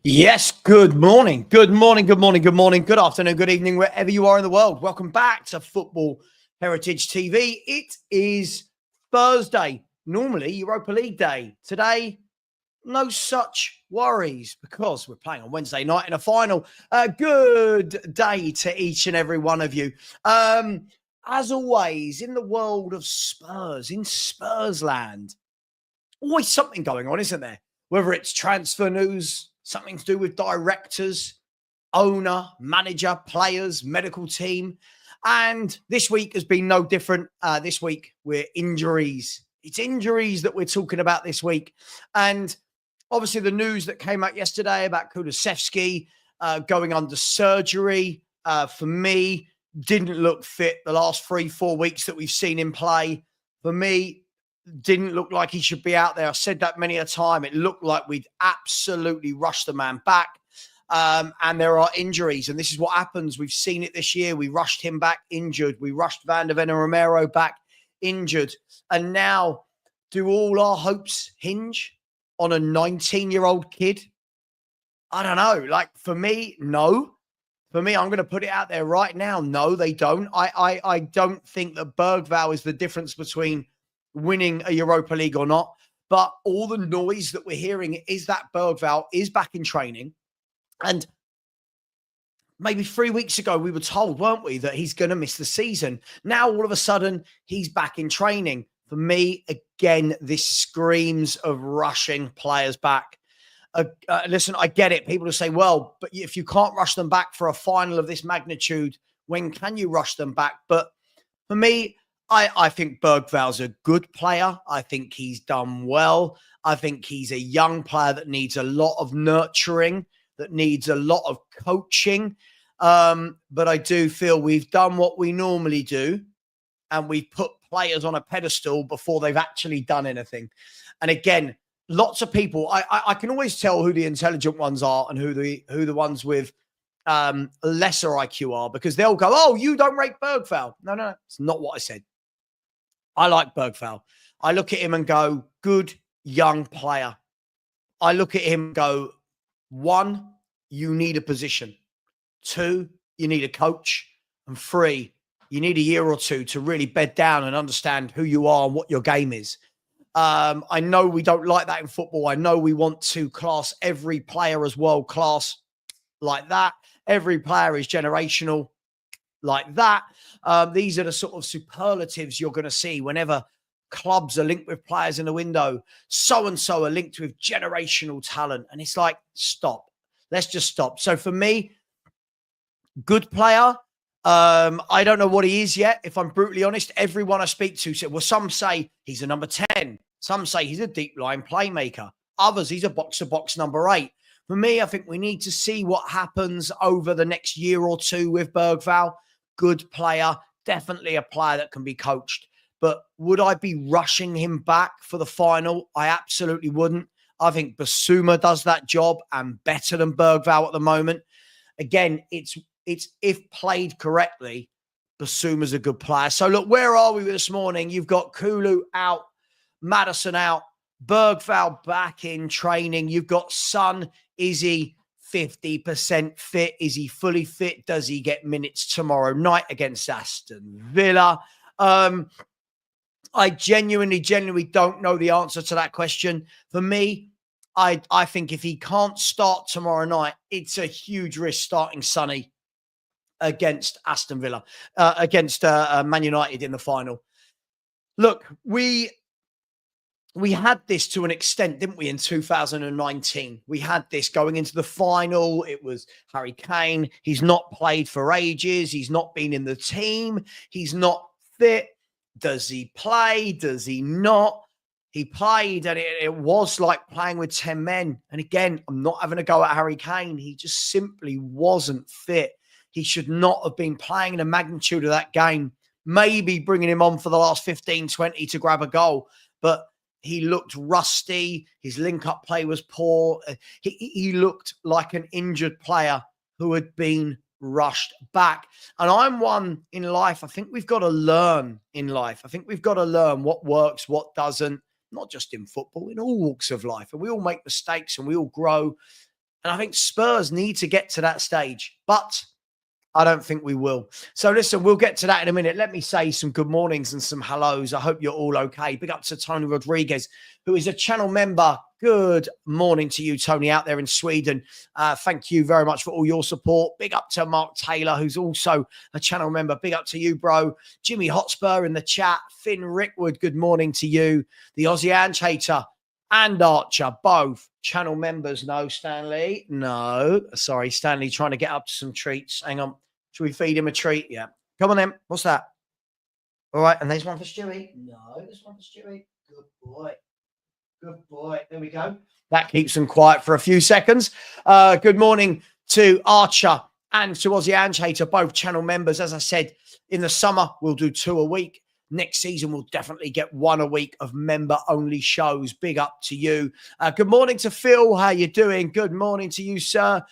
Yes, good morning. Good morning, good morning, good morning, good afternoon, good evening, wherever you are in the world. Welcome back to Football Heritage TV. It is Thursday, normally Europa League day. Today, no such worries because we're playing on Wednesday night in a final. Good day to each and every one of you. As always, in the world of Spurs, in Spurs land, always something going on, isn't there? Whether it's transfer news, something to do with directors, owner, manager, players, medical team. And this week has been no different. This week, we're injuries. It's injuries that we're talking about this week. And obviously, the news that came out yesterday about Kulusevski going under surgery, for me, didn't look fit the last 3-4 weeks that we've seen him play. For me, didn't look like he should be out there. I said that many a time. It looked like we'd absolutely rushed the man back. And there are injuries. And this is what happens. We've seen it this year. We rushed him back injured. We rushed Van der Ven and Romero back injured. And now, do all our hopes hinge on a 19-year-old kid? I don't know. Like, for me, no. For me, I'm going to put it out there right now. No, they don't. I don't think that Bergvall is the difference between winning a Europa League or not. But all the noise that we're hearing is that Bergvall is back in training. And maybe 3 weeks ago, we were told, weren't we, that he's going to miss the season. Now, all of a sudden, he's back in training. For me, again, this screams of rushing players back. Listen, I get it. People will say, well, but if you can't rush them back for a final of this magnitude, when can you rush them back? But for me, I think Bergvall's a good player. I think he's done well. I think he's a young player that needs a lot of nurturing, that needs a lot of coaching. But I do feel we've done what we normally do, and we've put players on a pedestal before they've actually done anything. And again, lots of people, I can always tell who the intelligent ones are and who the ones with lesser IQ are, because they'll go, oh, you don't rate Bergvall. No, it's not what I said. I like Bergvall. I look at him and go, good young player. I look at him and go, 1, you need a position. 2, you need a coach. And 3, you need a year or 2 to really bed down and understand who you are and what your game is. I know we don't like that in football. I know we want to class every player as world class like that. Every player is generational like that. These are the sort of superlatives you're going to see whenever clubs are linked with players in the window. So-and-so are linked with generational talent. And it's like, stop. Let's just stop. So for me, good player. I don't know what he is yet. If I'm brutally honest, everyone I speak to said, well, some say he's a number 10. Some say he's a deep line playmaker. Others, he's a box-to-box number 8. For me, I think we need to see what happens over the next year or 2 with Bergvall. Good player, definitely a player that can be coached. But would I be rushing him back for the final? I absolutely wouldn't. I think Bissouma does that job and better than Bergvall at the moment. Again, it's if played correctly, Bissouma's a good player. So look, where are we this morning? You've got Kulu out, Maddison out, Bergvall back in training. You've got Son. Is he 50% fit? Is he fully fit? Does he get minutes tomorrow night against Aston Villa? I genuinely don't know the answer to that question. For me, I think if he can't start tomorrow night, it's a huge risk starting Sonny against Aston Villa, against Man United in the final. Look, we had this to an extent, didn't we, in 2019? We had this going into the final. It was Harry Kane. He's not played for ages. He's not been in the team. He's not fit. Does he play? Does he not? He played, and it was like playing with 10 men. And again, I'm not having a go at Harry Kane. He just simply wasn't fit. He should not have been playing in the magnitude of that game. Maybe bringing him on for the last 15, 20 to grab a goal. But he looked rusty. His link-up play was poor. He looked like an injured player who had been rushed back. And I'm one in life. I think we've got to learn in life. I think we've got to learn what works, what doesn't. Not just in football, in all walks of life. And we all make mistakes and we all grow. And I think Spurs need to get to that stage, but I don't think we will. So listen, we'll get to that in a minute. Let me say some good mornings and some hellos. I hope you're all okay. Big up to Tony Rodriguez, who is a channel member. Good morning to you, Tony, out there in Sweden. Thank you very much for all your support. Big up to Mark Taylor, who's also a channel member. Big up to you, bro. Jimmy Hotspur in the chat. Finn Rickwood, good morning to you. The Aussie Ange Hater and Archer, both channel members. No, Stanley. No. Sorry, Stanley trying to get up to some treats. Hang on. Should we feed him a treat? Yeah. Come on then. What's that? All right. And there's one for Stewie. No, there's one for Stewie. Good boy. Good boy. There we go. That keeps them quiet for a few seconds. Good morning to Archer and to Aussie Ange Hater, both channel members. As I said, in the summer, we'll do 2 a week. Next season, we'll definitely get 1 a week of member-only shows. Big up to you. Good morning to Phil. How you doing? Good morning to you, sir.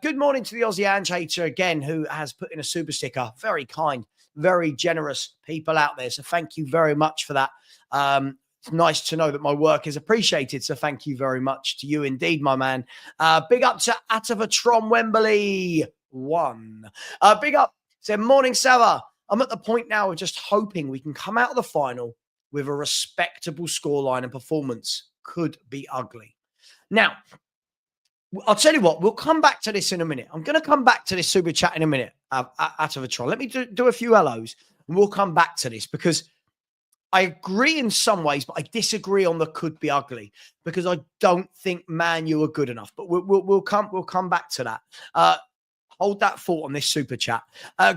Good morning to the Aussie Ange Hater again, who has put in a super sticker. Very kind, very generous people out there. So thank you very much for that. It's nice to know that my work is appreciated. So thank you very much to you indeed, my man. Big up to Atavatron Wembley 1. Big up. Said, morning, Savva. I'm at the point now of just hoping we can come out of the final with a respectable scoreline and performance. Could be ugly. Now, I'll tell you what, we'll come back to this in a minute. I'm going to come back to this super chat in a minute, Atavatron. Let me do a few hellos and we'll come back to this because I agree in some ways, but I disagree on the could be ugly because I don't think Man U are good enough. But we'll come back to that. Hold that thought on this super chat.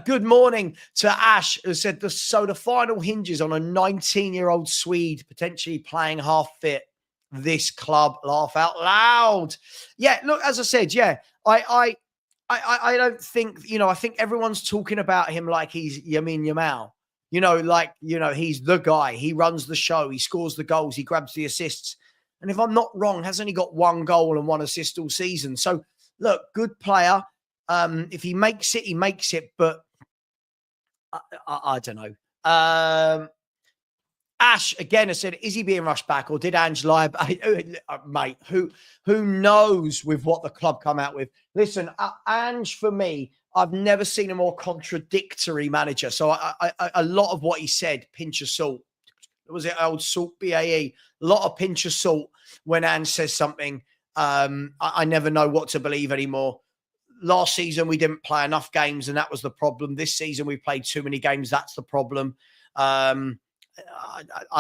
Good morning to Ash, who said, the final hinges on a 19-year-old Swede potentially playing half fit. This club, laugh out loud. Yeah, look, as I said, yeah, I don't think, I think everyone's talking about him like he's Yamin Yamal. He's the guy. He runs the show. He scores the goals. He grabs the assists. And if I'm not wrong, has only got 1 goal and 1 assist all season. So, look, good player. If he makes it, he makes it. But I don't know. Ash, again, has said, is he being rushed back or did Ange lie? Mate, who knows with what the club come out with? Listen, Ange, for me, I've never seen a more contradictory manager. So a lot of what he said, pinch of salt. Was it old salt, BAE? A lot of pinch of salt when Ange says something. I never know what to believe anymore. Last season, we didn't play enough games, and that was the problem. This season, we played too many games. That's the problem. I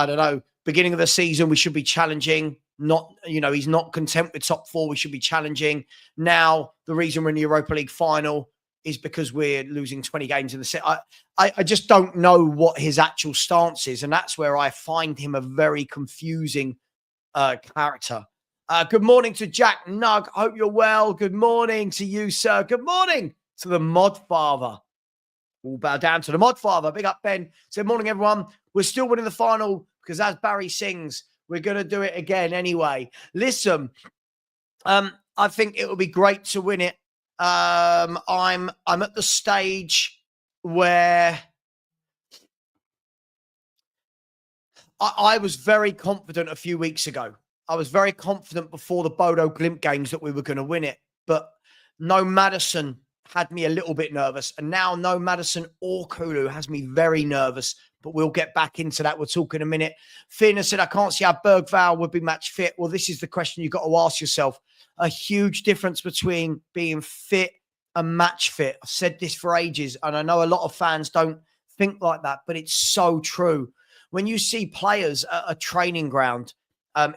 don't know. Beginning of the season, we should be challenging. He's not content with top 4. We should be challenging. Now, the reason we're in the Europa League final is because we're losing 20 games in the set. I just don't know what his actual stance is, and that's where I find him a very confusing character. Good morning to Jack Nug. Hope you're well. Good morning to you, sir. Good morning to the Mod Father. We'll bow down to the Mod Father. Big up, Ben. Said, morning, everyone. We're still winning the final because as Barry sings, we're going to do it again anyway. Listen, I think it will be great to win it. I'm at the stage where I was very confident a few weeks ago. I was very confident before the Bodo Glimt games that we were going to win it. But no Maddison had me a little bit nervous. And now no Maddison or Kulu has me very nervous. But we'll get back into that. We'll talk in a minute. Finn has said, I can't see how Bergvall would be match fit. Well, this is the question you've got to ask yourself. A huge difference between being fit and match fit. I've said this for ages. And I know a lot of fans don't think like that. But it's so true. When you see players at a training ground,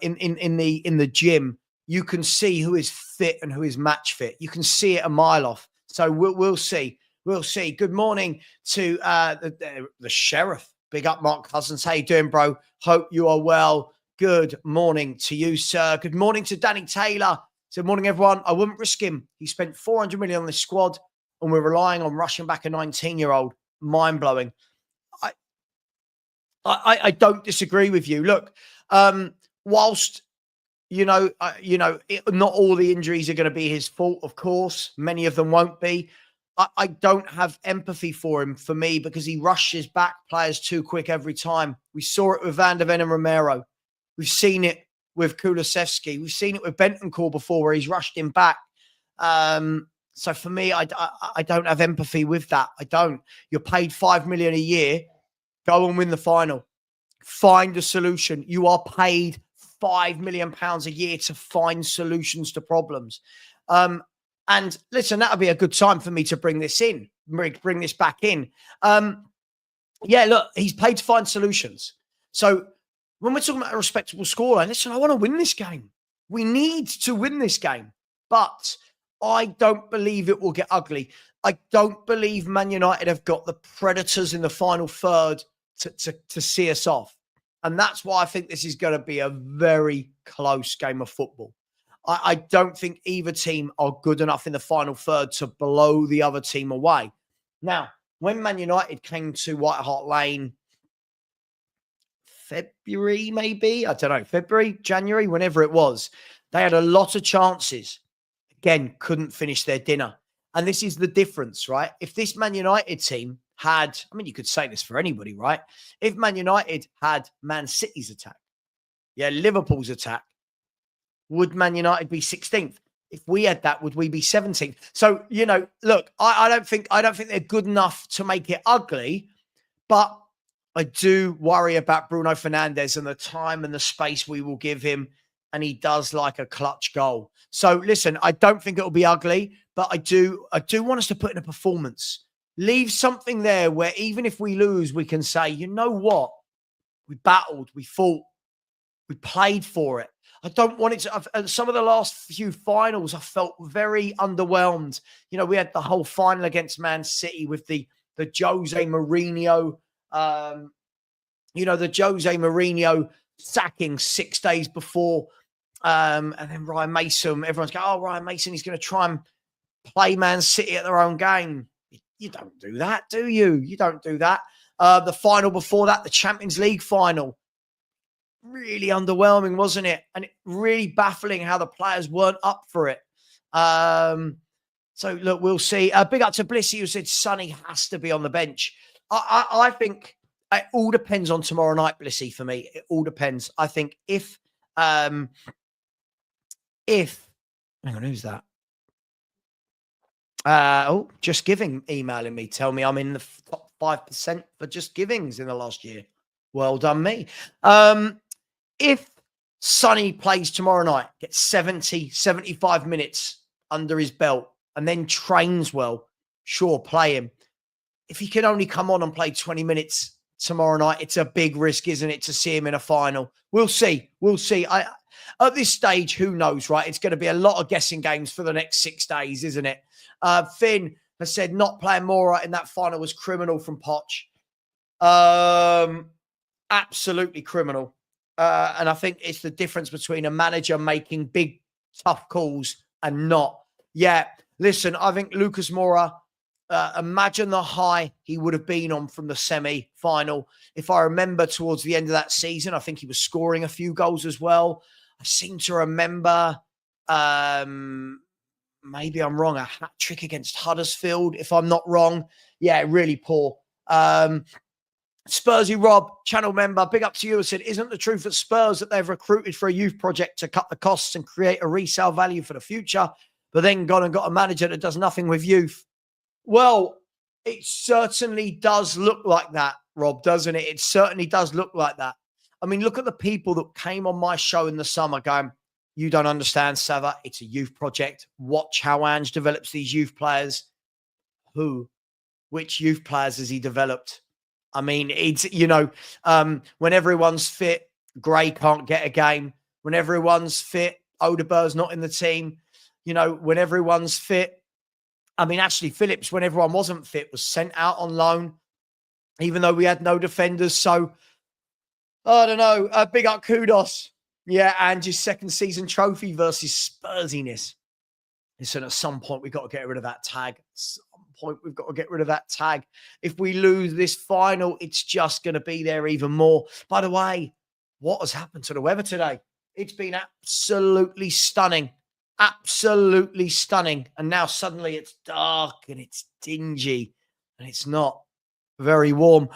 in the gym, you can see who is fit and who is match fit. You can see it a mile off. So we'll see. We'll see. Good morning to the sheriff. Big up, Mark Cousins. How you doing, bro? Hope you are well. Good morning to you, sir. Good morning to Danny Taylor. Good morning, everyone. I wouldn't risk him. He spent 400 million on this squad, and we're relying on rushing back a 19-year-old. Mind blowing. I don't disagree with you. Look. Whilst, not all the injuries are going to be his fault, of course. Many of them won't be. I don't have empathy for him, for me, because he rushes back players too quick every time. We saw it with Van der Ven and Romero. We've seen it with Kulusevski. We've seen it with Bentancur before where he's rushed him back. So for me, I don't have empathy with that. I don't. You're paid $5 million a year. Go and win the final. Find a solution. You are paid £5 million a year to find solutions to problems. And listen, that'll be a good time for me to bring this back in. Yeah, look, he's paid to find solutions. So when we're talking about a respectable scoreline, listen, I want to win this game. We need to win this game. But I don't believe it will get ugly. I don't believe Man United have got the predators in the final third to see us off. And that's why I think this is going to be a very close game of football. I don't think either team are good enough in the final third to blow the other team away. Now, when Man United came to White Hart Lane, February, maybe, I don't know, February, January, whenever it was, they had a lot of chances. Again, couldn't finish their dinner. And this is the difference, right? If this Man United team had, I mean, you could say this for anybody, right? If Man United had Man City's attack, Liverpool's attack, would Man United be 16th? If we had that, would we be 17th? So, look, I don't think they're good enough to make it ugly, but I do worry about Bruno Fernandes and the time and the space we will give him. And he does like a clutch goal. So listen, I don't think it'll be ugly, but I do want us to put in a performance. Leave something there where even if we lose, we can say, you know what? We battled, we fought, we played for it. I don't want it to. Some of the last few finals, I felt very underwhelmed. We had the whole final against Man City with the Jose Mourinho, the Jose Mourinho sacking 6 days before. And then Ryan Mason, everyone's going, oh, Ryan Mason, he's going to try and play Man City at their own game. You don't do that, do you? You don't do that. The final before that, the Champions League final, really underwhelming, wasn't it? And really baffling how the players weren't up for it. So, look, we'll see. Big up to Blissy, who said Sonny has to be on the bench. I think it all depends on tomorrow night, Blissy, for me. It all depends. I think if hang on, who's that? Just Giving emailing me, tell me I'm in the top 5% for Just Givings in the last year. Well done, me. If Sonny plays tomorrow night, gets 70, 75 minutes under his belt, and then trains well, sure, play him. If he can only come on and play 20 minutes tomorrow night, it's a big risk, isn't it, to see him in a final? We'll see. We'll see. At this stage, who knows, right? It's going to be a lot of guessing games for the next 6 days, isn't it? Finn has said not playing Mora in that final was criminal from Poch. Absolutely criminal. And I think it's the difference between a manager making big, tough calls and not. Yeah, listen, I think Lucas Moura, imagine the high he would have been on from the semi-final. If I remember towards the end of that season, I think he was scoring a few goals as well. I seem to remember, maybe I'm wrong, a hat trick against Huddersfield, if I'm not wrong. Yeah, really poor. Spursy Rob, channel member, big up to you, said, isn't the truth at Spurs that they've recruited for a youth project to cut the costs and create a resale value for the future, but then gone and got a manager that does nothing with youth? Well, it certainly does look like that, Rob, doesn't it? It certainly does look like that. I mean, look at the people that came on my show in the summer going, you don't understand, Savva, it's a youth project. Watch how Ange develops these youth players. Which youth players has he developed? I mean, it's, when everyone's fit, Gray can't get a game. When everyone's fit, Odeber's not in the team. When everyone's fit, I mean, Ashley Phillips, when everyone wasn't fit, was sent out on loan, even though we had no defenders. So, I don't know. Big up kudos. Yeah, and your second season trophy versus Spursiness. Listen, at some point, we've got to get rid of that tag. If we lose this final, it's just going to be there even more. By the way, what has happened to the weather today? It's been absolutely stunning. Absolutely stunning. And now suddenly it's dark and it's dingy and it's not very warm.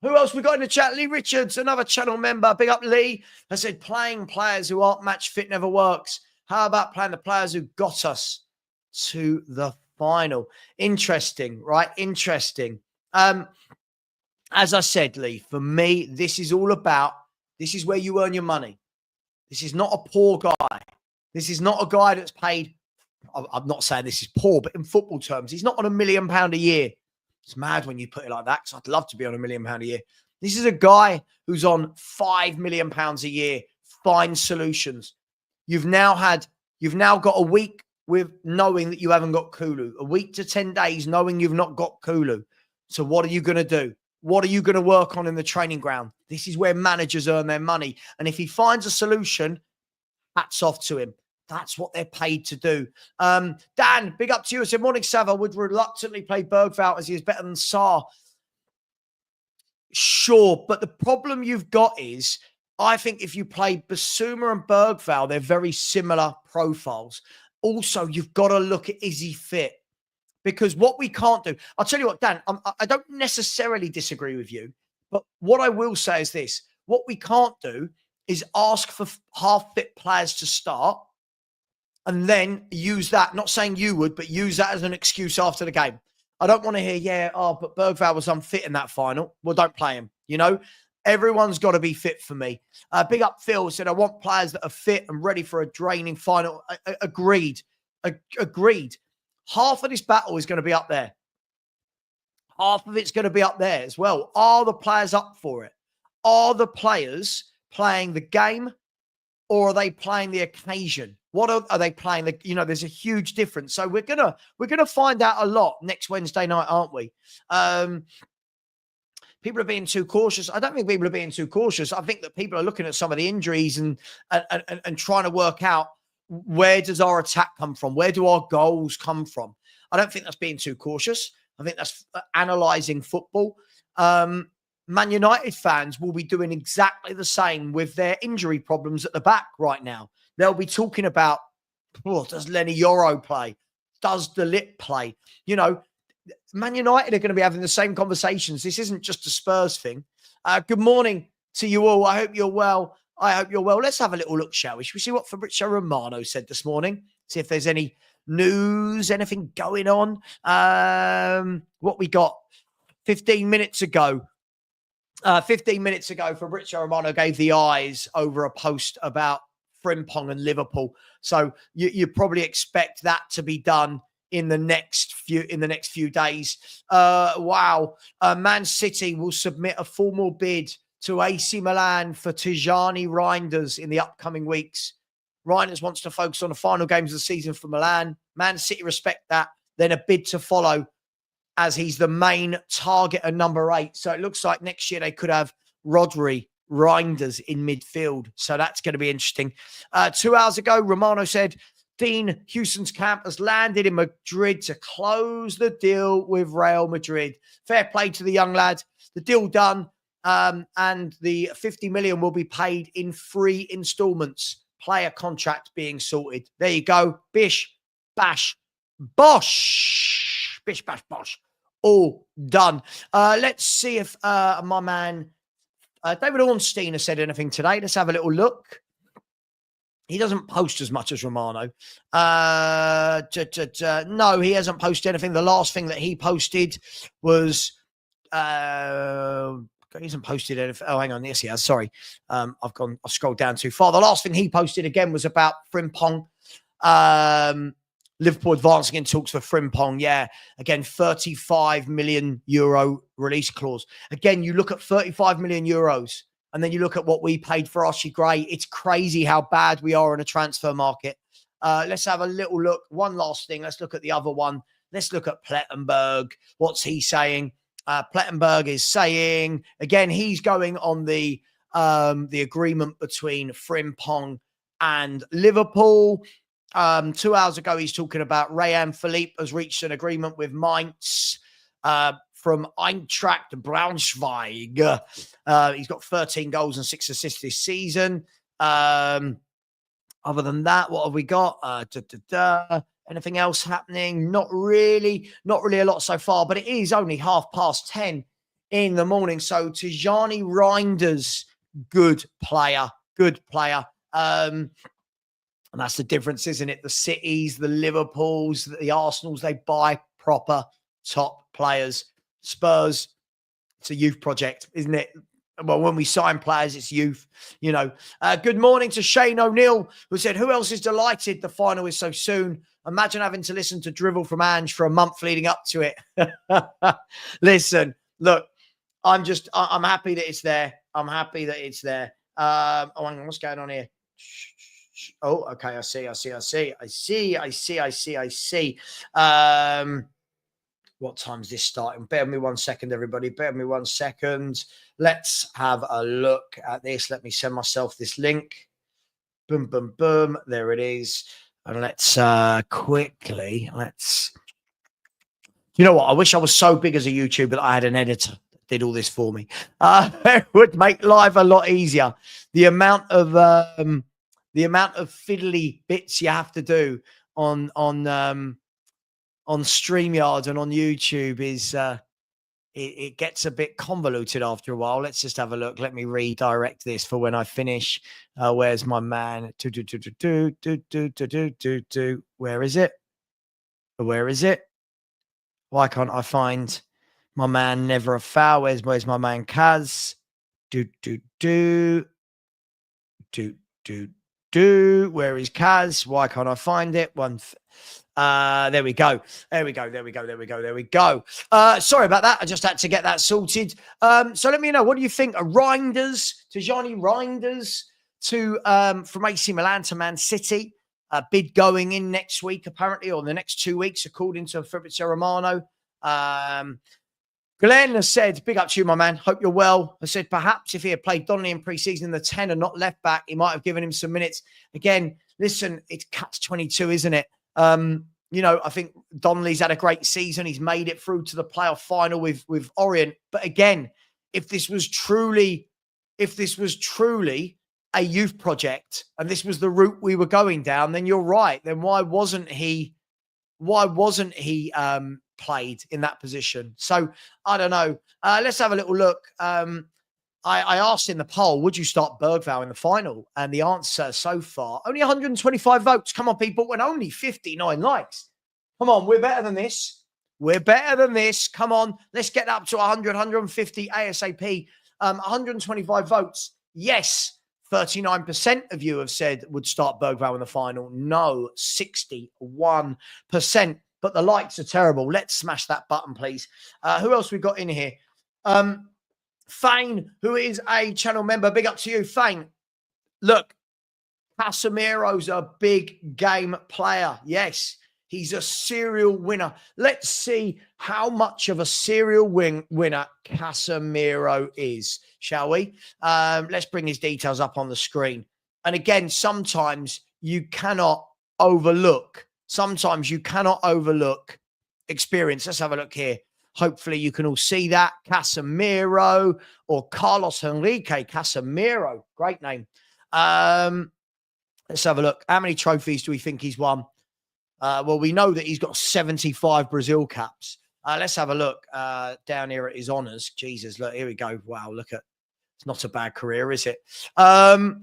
Who else we got in the chat? Lee Richards, another channel member. Big up Lee. I said playing players who aren't match fit never works. How about playing the players who got us to the final. Interesting, right? Interesting. As I said, Lee, for me, this is where you earn your money. This is not a poor guy. This is not a guy that's paid. I'm not saying this is poor, but in football terms, he's not on £1 million a year. It's mad when you put it like that, because I'd love to be on £1 million a year. This is a guy who's on £5 million a year. Find solutions. You've now got a week with knowing that you haven't got Kulu, a week to 10 days knowing you've not got Kulu. So what are you going to do? What are you going to work on in the training ground? This is where managers earn their money. And if he finds a solution, hats off to him. That's what they're paid to do. Dan, big up to you. I said, morning, Savva would reluctantly play Bergvall as he is better than Sarr. Sure, but the problem you've got is, I think if you play Basuma and Bergvall, they're very similar profiles. Also, you've got to look at, is he fit? Because what we can't do, I'll tell you what, Dan, I don't necessarily disagree with you, but what I will say is this. What we can't do is ask for half-fit players to start and then use that, not saying you would, but use that as an excuse after the game. I don't want to hear, but Bergvall was unfit in that final. Well, don't play him, Everyone's got to be fit for me. Big up Phil said, I want players that are fit and ready for a draining final. Agreed. Agreed. Half of this battle is going to be up there. Half of it's going to be up there as well. Are the players up for it? Are the players playing the game, or are they playing the occasion? What are they playing? There's a huge difference. So we're gonna find out a lot next Wednesday night, aren't we? People are being too cautious. I don't think people are being too cautious. I think that people are looking at some of the injuries and trying to work out, where does our attack come from? Where do our goals come from? I don't think that's being too cautious. I think that's analysing football. Man United fans will be doing exactly the same with their injury problems at the back right now. They'll be talking about, does Lenny Yoro play? Does De Ligt play? Man United are going to be having the same conversations. This isn't just a Spurs thing. Good morning to you all. I hope you're well. Let's have a little look, shall we? Should we see what Fabrizio Romano said this morning? See if there's any news, anything going on. What we got 15 minutes ago. 15 minutes ago, Fabrizio Romano gave the eyes over a post about Frimpong and Liverpool. So you probably expect that to be done in the next few days. Wow. Man City will submit a formal bid to AC Milan for Tijani Reinders in the upcoming weeks. Reinders wants to focus on the final games of the season for Milan. Man City respect that. Then a bid to follow, as he's the main target at number 8. So it looks like next year they could have Rodri, Reinders in midfield. So that's going to be interesting. 2 hours ago, Romano said, Dean Houston's camp has landed in Madrid to close the deal with Real Madrid. Fair play to the young lad. The deal done, and the 50 million will be paid in 3 installments. Player contract being sorted. There you go. Bish, bash, bosh. Bish, bash, bosh. All done. Let's see if my man David Ornstein has said anything today. Let's have a little look. He doesn't post as much as Romano. No, he hasn't posted anything. The last thing that he posted was he hasn't posted anything. Oh, hang on. Yes, he has. Sorry. I've scrolled down too far. The last thing he posted again was about Frimpong. Liverpool advancing in talks for Frimpong. Yeah. Again, 35 million euro release clause. Again, you look at 35 million euros. And then you look at what we paid for Archie Gray. It's crazy how bad we are in a transfer market. Let's have a little look. One last thing. Let's look at the other one. Let's look at Plettenberg. What's he saying? Plettenberg is saying, again, he's going on the agreement between Frimpong and Liverpool. 2 hours ago, he's talking about Rayan Philippe has reached an agreement with Mainz. From Eintracht Braunschweig. He's got 13 goals and 6 assists this season. Other than that, what have we got? Anything else happening? Not really a lot so far, but it is only 10:30 in the morning. So Tijani Reinders, good player. And that's the difference, isn't it? The Cities, the Liverpools, the Arsenals, they buy proper top players. Spurs, it's a youth project, isn't it? Well, when we sign players, it's youth, you know. Good morning to Shane O'Neill, who said, who else is delighted the final is so soon? Imagine having to listen to drivel from Ange for a month leading up to it. Listen, look, I'm happy that it's there. I'm happy that it's there. Oh, hang on, what's going on here? Oh, okay. I see. What time's this starting? Bear with me 1 second, everybody. Bear with me 1 second. Let's have a look at this. Let me send myself this link. Boom, boom, boom. There it is. And let's quickly, you know what? I wish I was so big as a YouTuber that I had an editor that did all this for me. It would make life a lot easier. The amount of fiddly bits you have to do on StreamYard and on YouTube is it gets a bit convoluted after a while. Let's just have a look. Let me redirect this for when I finish. Where's my man? Where is it? Where is it? Why can't I find my man? Never a foul. Where's my man? Kaz. Where is Kaz? Why can't I find it? There we go. There we go. Sorry about that. I just had to get that sorted. So let me know, what do you think? Tijani Reinders from AC Milan to Man City. Bid going in next week, apparently, or the next 2 weeks, according to Fabrizio Romano. Glenn has said, big up to you, my man. Hope you're well. I said, perhaps if he had played Donnelly in pre-season in the 10 and not left back, he might have given him some minutes. Again, listen, it's catch-22, isn't it? You know, I think Donnelly's had a great season. He's made it through to the playoff final with Orient. But again, if this was truly a youth project and this was the route we were going down, then you're right. Then why wasn't he played in that position? So I don't know. Let's have a little look. I asked in the poll, would you start Bergvall in the final? And the answer so far, only 125 votes. Come on, people, and only 59 likes. Come on, we're better than this. Come on, let's get up to 100, 150 ASAP. 125 votes. Yes, 39% of you have said would start Bergvall in the final. No, 61%. But the likes are terrible. Let's smash that button, please. Who else we got in here? Fane, who is a channel member. Big up to you, Fane. Look, Casemiro's a big game player. Yes, he's a serial winner. Let's see how much of a serial winner Casemiro is, shall we? Let's bring his details up on the screen. And again, sometimes you cannot overlook experience. Let's have a look here. Hopefully you can all see that. Casemiro, or Carlos Henrique Casemiro. Great name. Let's have a look. How many trophies do we think he's won? Well, we know that he's got 75 Brazil caps. Let's have a look down here at his honours. Jesus, look, here we go. Wow, look at, it's not a bad career, is it? Here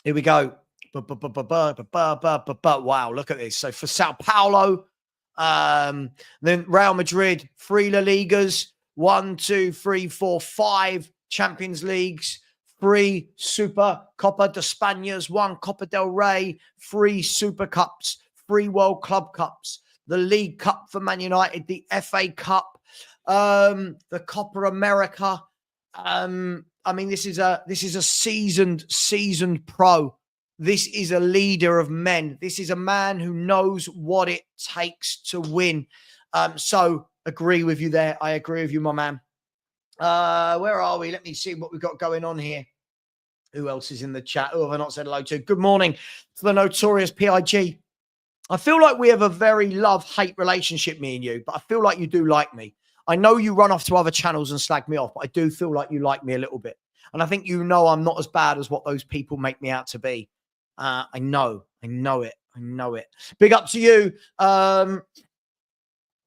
we go. Wow, look at this. So for Sao Paulo, then Real Madrid, 3 La Ligas, 1, 2, 3, 4, 5 Champions Leagues, 3 Super Copa de Españas, 1 Copa del Rey, 3 Super Cups, 3 World Club Cups, the League Cup for Man United, the FA Cup, the Copa America. I mean, this is a seasoned pro. This is a leader of men. This is a man who knows what it takes to win. So agree with you there. I agree with you, my man. Where are we? Let me see what we've got going on here. Who else is in the chat? Who have I not said hello to? Good morning to the notorious PIG. I feel like we have a very love-hate relationship, me and you, but I feel like you do like me. I know you run off to other channels and slag me off, but I do feel like you like me a little bit. And I think you know I'm not as bad as what those people make me out to be. I know it. Big up to you.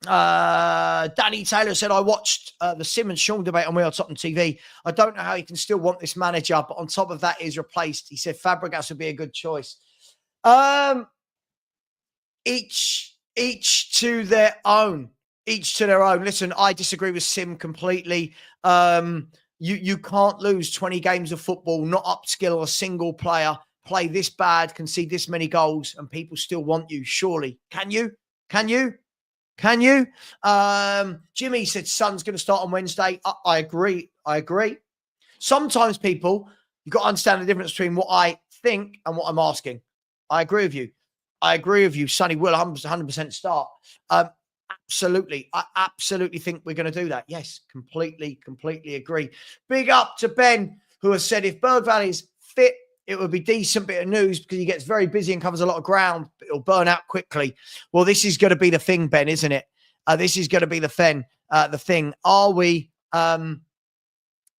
Danny Taylor said, I watched the Sim and Sean debate on We Are Tottenham TV. I don't know how he can still want this manager, but on top of that, he's replaced. He said Fabregas would be a good choice. Each to their own. Each to their own. Listen, I disagree with Sim completely. You can't lose 20 games of football, not upskill a single player, play this bad, concede this many goals, and people still want you. Surely, can you? Can you? Can you? Jimmy said Son's going to start on Wednesday. I agree. I agree. Sometimes people, you've got to understand the difference between what I think and what I'm asking. I agree with you. I agree with you. Sonny will 100% start. Absolutely. I absolutely think we're going to do that. Yes, completely agree. Big up to Ben, who has said if Bergvall is fit, it would be decent bit of news because he gets very busy and covers a lot of ground, but it'll burn out quickly. Well, this is going to be the thing, Ben, isn't it? This is going to be the thing. Are we going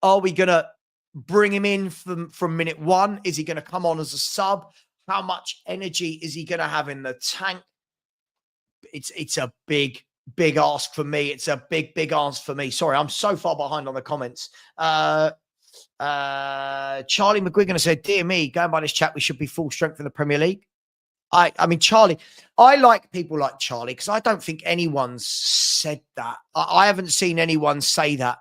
to bring him in from minute one? Is he going to come on as a sub? How much energy is he going to have in the tank? It's a big ask for me. It's a big ask for me. Sorry, I'm so far behind on the comments. Charlie McGuigan said, dear me, going by this chat, we should be full strength in the Premier League. I mean, Charlie, I like people like Charlie because I don't think anyone's said that. I haven't seen anyone say that.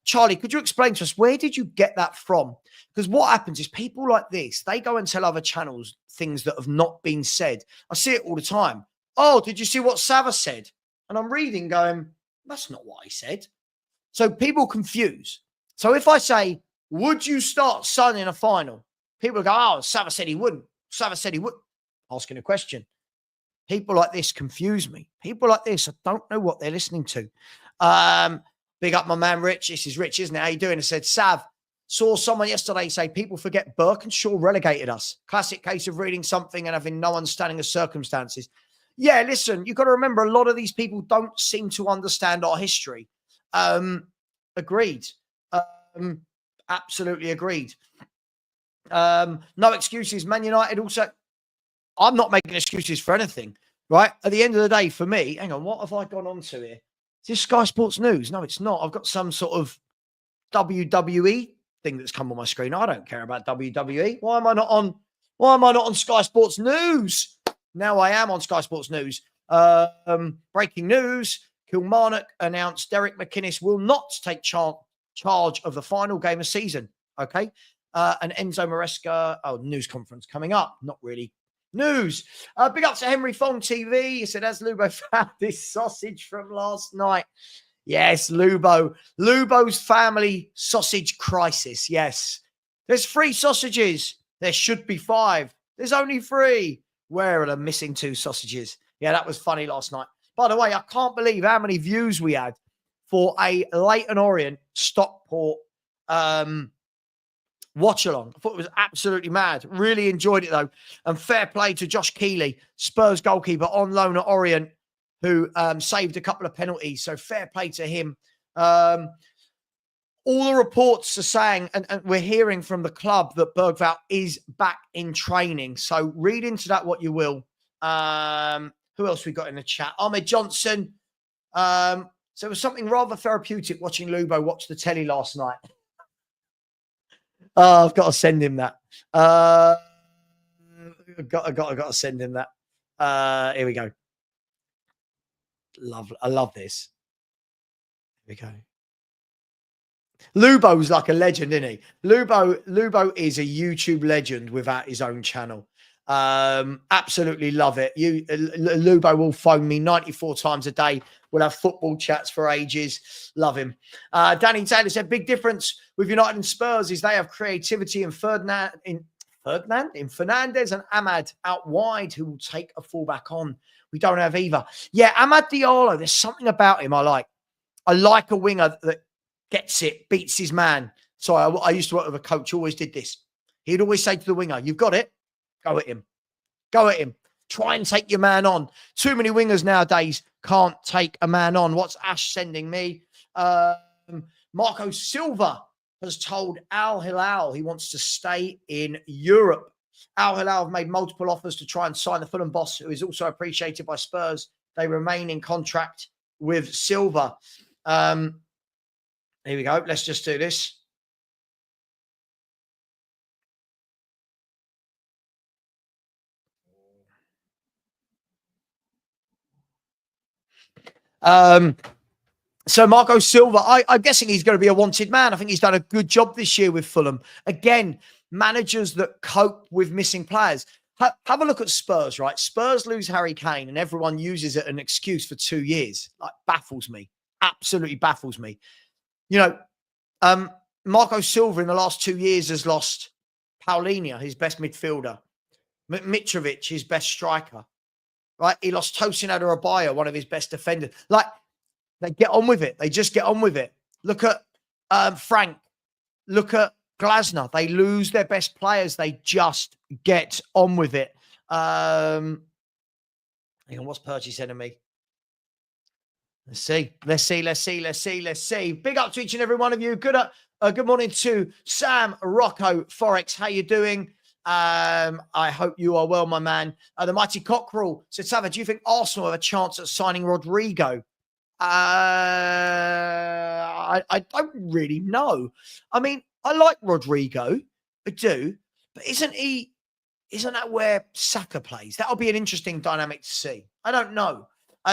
Charlie, could you explain to us, where did you get that from? Because what happens is people like this, they go and tell other channels things that have not been said. I see it all the time. Oh, did you see what Savva said? And I'm reading going, that's not what I said. So people confuse. So if I say, would you start Son in a final? People go, oh, Savva said he wouldn't. Savva said he would. Asking a question. People like this confuse me. People like this, I don't know what they're listening to. Big up my man, Rich. This is Rich, isn't it? How you doing? I said, Sav, saw someone yesterday say people forget Birkinshaw relegated us. Classic case of reading something and having no understanding of circumstances. Yeah, listen, you've got to remember a lot of these people don't seem to understand our history. Agreed. Absolutely agreed. No excuses. Man United also, I'm not making excuses for anything, right? At the end of the day, for me, hang on, what have I gone on to here? Is this Sky Sports News? No, it's not. I've got some sort of WWE thing that's come on my screen. I don't care about WWE. Why am I not on Sky Sports News? Now I am on Sky Sports News. Breaking news. Kilmarnock announced Derek McInnes will not take charge of the final game of season. Okay. And Enzo Maresca, news conference coming up. Not really news. Big up to Henry Fong TV. He said, has Lubo found this sausage from last night? Yes, Lubo. Lubo's family sausage crisis. Yes. There's 3 sausages. There should be 5. There's only 3. Where are the missing 2 sausages? Yeah, that was funny last night. By the way, I can't believe how many views we had for a Leyton Orient Stockport watch along. I thought it was absolutely mad. Really enjoyed it though. And fair play to Josh Keeley, Spurs goalkeeper on loan at Orient, who saved a couple of penalties. So fair play to him. All the reports are saying, and we're hearing from the club, that Bergvall is back in training. So read into that what you will. Who else we got in the chat? Ahmed Johnson. So it was something rather therapeutic watching Lubo watch the telly last night. I've got to send him that. I've got to send him that. Here we go. I love this. Here we go. Lubo's like a legend, isn't he? Lubo is a YouTube legend without his own channel. Absolutely love it. Lubo will phone me 94 times a day. We'll have football chats for ages. Love him. Danny Taylor said, big difference with United and Spurs is they have creativity in Fernandez and Ahmad out wide who will take a fullback on. We don't have either. Yeah, Ahmad Diallo, there's something about him I like. I like a winger that gets it, beats his man. So I used to work with a coach who always did this. He'd always say to the winger, you've got it. Go at him. Go at him. Try and take your man on. Too many wingers nowadays can't take a man on. What's Ash sending me? Marco Silva has told Al Hilal he wants to stay in Europe. Al Hilal have made multiple offers to try and sign the Fulham boss, who is also appreciated by Spurs. They remain in contract with Silva. Here we go. Let's just do this. So Marco Silva, I'm guessing he's going to be a wanted man. I think he's done a good job this year with Fulham. Again, managers that cope with missing players. Have a look at Spurs, right? Spurs lose Harry Kane and everyone uses it as an excuse for 2 years. Like, baffles me. Absolutely baffles me. You know, Marco Silva in the last 2 years has lost Paulinho, his best midfielder. Mitrovic, his best striker. Right? He lost Tosin Adarabioyo, one of his best defenders. Like, they get on with it. They just get on with it. Look at Frank. Look at Glasner. They lose their best players. They just get on with it. Hang on, what's Percy sending me? Let's see. Big up to each and every one of you. Good morning to Sam Rocco Forex. How you doing? I hope you are well, my man. The mighty Cockerel said, Savva, do you think Arsenal have a chance at signing Rodrigo? I don't really know. I mean, I like Rodrigo. I do. But isn't that where Saka plays? That'll be an interesting dynamic to see. I don't know.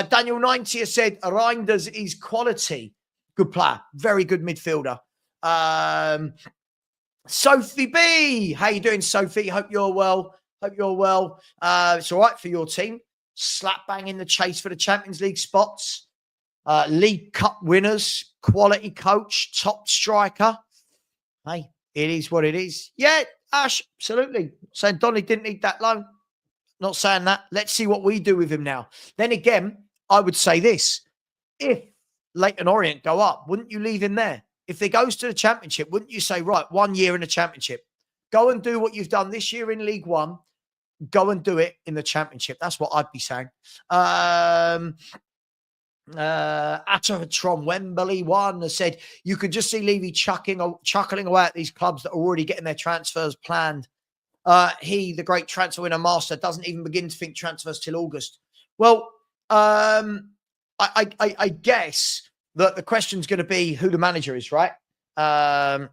Daniel 90 has said, Reinders is quality. Good player. Very good midfielder. Sophie B. How you doing, Sophie? Hope you're well. It's all right for your team. Slap bang in the chase for the Champions League spots. League Cup winners, quality coach, top striker. Hey, it is what it is. Yeah, Ash, absolutely. Saying Donny didn't need that loan. Not saying that. Let's see what we do with him now. Then again, I would say this. If Leyton Orient go up, wouldn't you leave him there? If they goes to the Championship, wouldn't you say, right, 1 year in the Championship, go and do what you've done this year in League One, go and do it in the Championship. That's what I'd be saying. Atatron Wembley one has said you could just see Levy chuckling away at these clubs that are already getting their transfers planned. He, the great transfer winner master, doesn't even begin to think transfers till August. Well, I guess that the question's going to be who the manager is, right? Lubo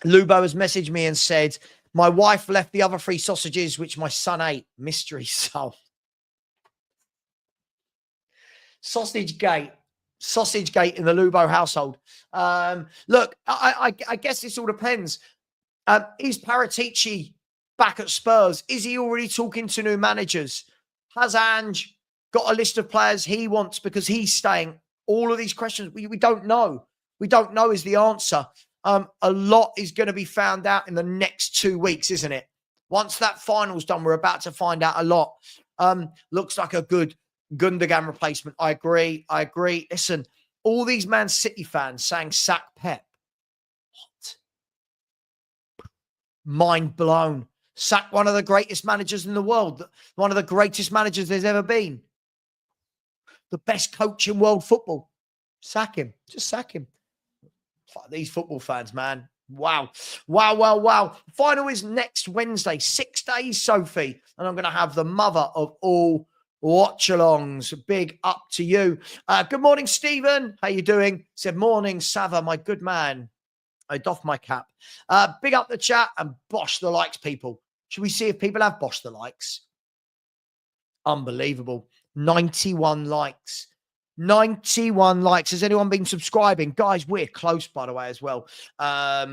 has messaged me and said, my wife left the other 3 sausages, which my son ate. Mystery solved. Sausage gate in the Lubo household. Look, I guess this all depends. Is Paratici back at Spurs? Is he already talking to new managers? Has Ange got a list of players he wants because he's staying? All of these questions, we don't know. We don't know is the answer. A lot is going to be found out in the next 2 weeks, isn't it? Once that final's done, we're about to find out a lot. Looks like a good Gundogan replacement. I agree. Listen, all these Man City fans saying sack Pep. What? Mind blown. Sack one of the greatest managers in the world. One of the greatest managers there's ever been. The best coach in world football. Sack him. Just sack him. Fuck these football fans, man. Wow. Final is next Wednesday. 6 days, Sophie. And I'm going to have the mother of all watch-alongs. Big up to you. Good morning, Stephen. How you doing? Said, morning, Savva, my good man. I doff my cap. Big up the chat and bosh the likes, people. Should we see if people have bosh the likes? Unbelievable. 91 likes. 91 likes. Has anyone been subscribing? Guys, we're close, by the way, as well. Let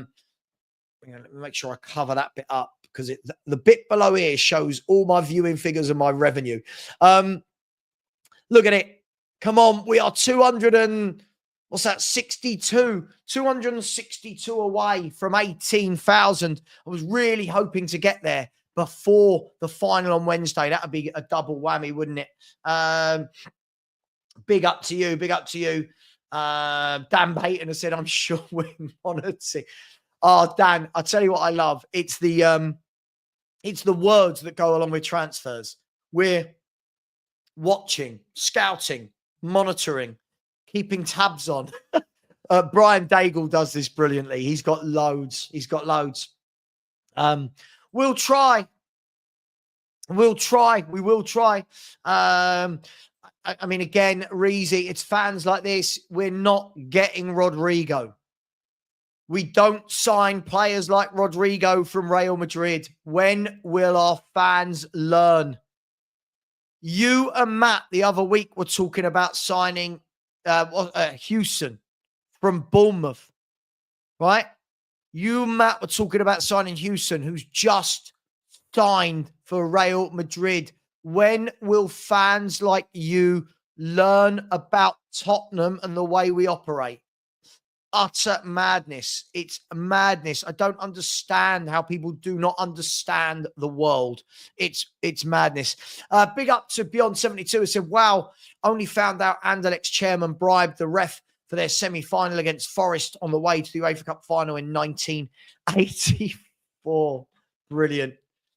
me make sure I cover that bit up because the bit below here shows all my viewing figures and my revenue. Look at it. Come on. We are 262 away from 18,000. I was really hoping to get there before the final on Wednesday. That would be a double whammy, wouldn't it? Big up to you. Dan Payton has said, I'm sure we're monitoring. Oh, Dan, I'll tell you what I love. It's the words that go along with transfers. We're watching, scouting, monitoring, keeping tabs on. Brian Daigle does this brilliantly. He's got loads. We'll try. We will try. I mean, again, Reezy, it's fans like this. We're not getting Rodrigo. We don't sign players like Rodrigo from Real Madrid. When will our fans learn? You and Matt the other week were talking about signing Houston from Bournemouth, right? You, Matt, were talking about signing Houston, who's just signed for Real Madrid. When will fans like you learn about Tottenham and the way we operate? Utter madness. It's madness. I don't understand how people do not understand the world. It's madness. Big up to Beyond72 who said, wow, only found out Anderlecht's chairman bribed the ref for their semi-final against Forest on the way to the UEFA Cup final in 1984. Brilliant.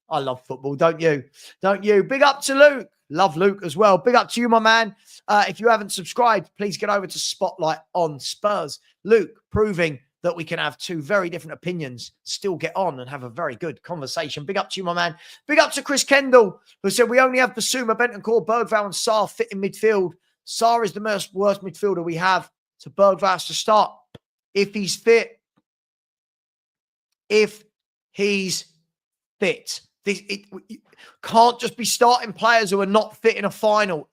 I love football, don't you? Don't you? Big up to Luke. Love Luke as well. Big up to you, my man. If you haven't subscribed, please get over to Spotlight on Spurs. Luke proving that we can have two very different opinions, still get on and have a very good conversation. Big up to you, my man. Big up to Chris Kendall, who said, we only have Basuma, Bentancur, Bergvall and Sarr fit in midfield. Sarr is the worst midfielder we have. So Bergvall has to start if he's fit. If he's fit. It can't just be starting players who are not fit in a final.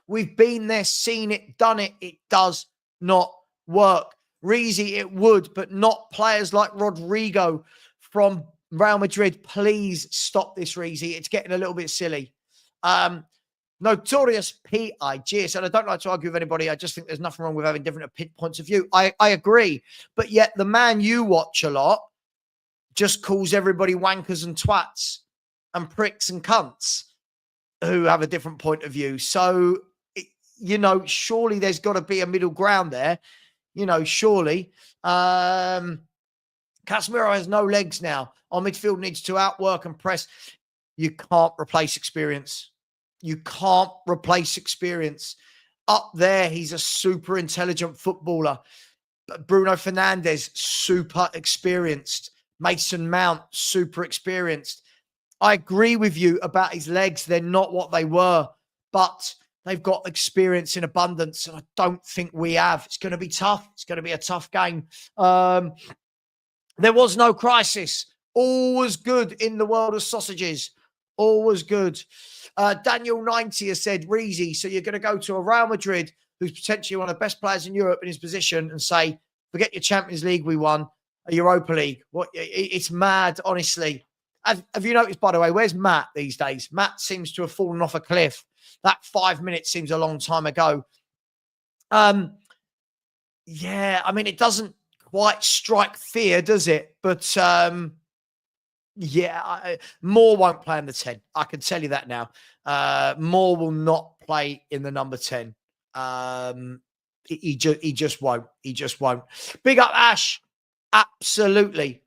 We've been there, seen it, done it. It does not work. Reezy, it would, but not players like Rodrigo from Real Madrid. Please stop this, Reezy. It's getting a little bit silly. Notorious PIG said, I don't like to argue with anybody. I just think there's nothing wrong with having different points of view. I agree. But yet the man you watch a lot just calls everybody wankers and twats and pricks and cunts who have a different point of view. So, surely there's got to be a middle ground there. Surely. Casemiro has no legs now. Our midfield needs to outwork and press. You can't replace experience. You can't replace experience. Up there, he's a super intelligent footballer. Bruno Fernandes, super experienced. Mason Mount, super experienced. I agree with you about his legs. They're not what they were, but they've got experience in abundance, and I don't think we have. It's going to be tough. It's going to be a tough game. There was no crisis. All was good in the world of sausages. All was good. Daniel90 has said, Reezy, so you're going to go to a Real Madrid, who's potentially one of the best players in Europe in his position, and say, forget your Champions League we won. Europa League. What? It's mad, honestly. Have you noticed, by the way, where's Matt these days? Matt seems to have fallen off a cliff. That 5 minutes seems a long time ago. Yeah, I mean, it doesn't quite strike fear, does it? But Moore won't play in the 10. I can tell you that now. Moore will not play in the number 10. He just won't. He just won't. Big up, Ash. Absolutely.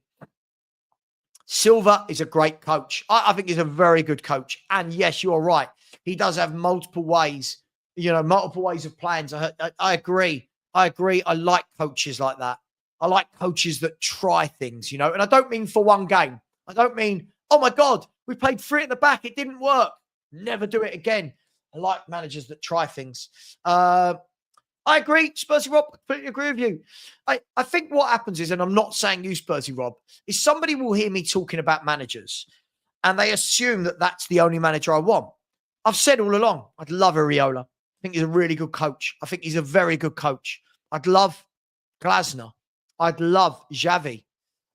Silva is a great coach. I think he's a very good coach. And yes, you're right. He does have multiple ways, multiple ways of playing. So I agree. I like coaches like that. I like coaches that try things, and I don't mean for one game. I don't mean, oh my God, we played three at the back. It didn't work. Never do it again. I like managers that try things. I agree, Spursy Rob, completely agree with you. I think what happens is, and I'm not saying you, Spursy Rob, is somebody will hear me talking about managers and they assume that that's the only manager I want. I've said all along, I'd love Areola. I think he's a really good coach. I think he's a very good coach. I'd love Glasner. I'd love Xavi.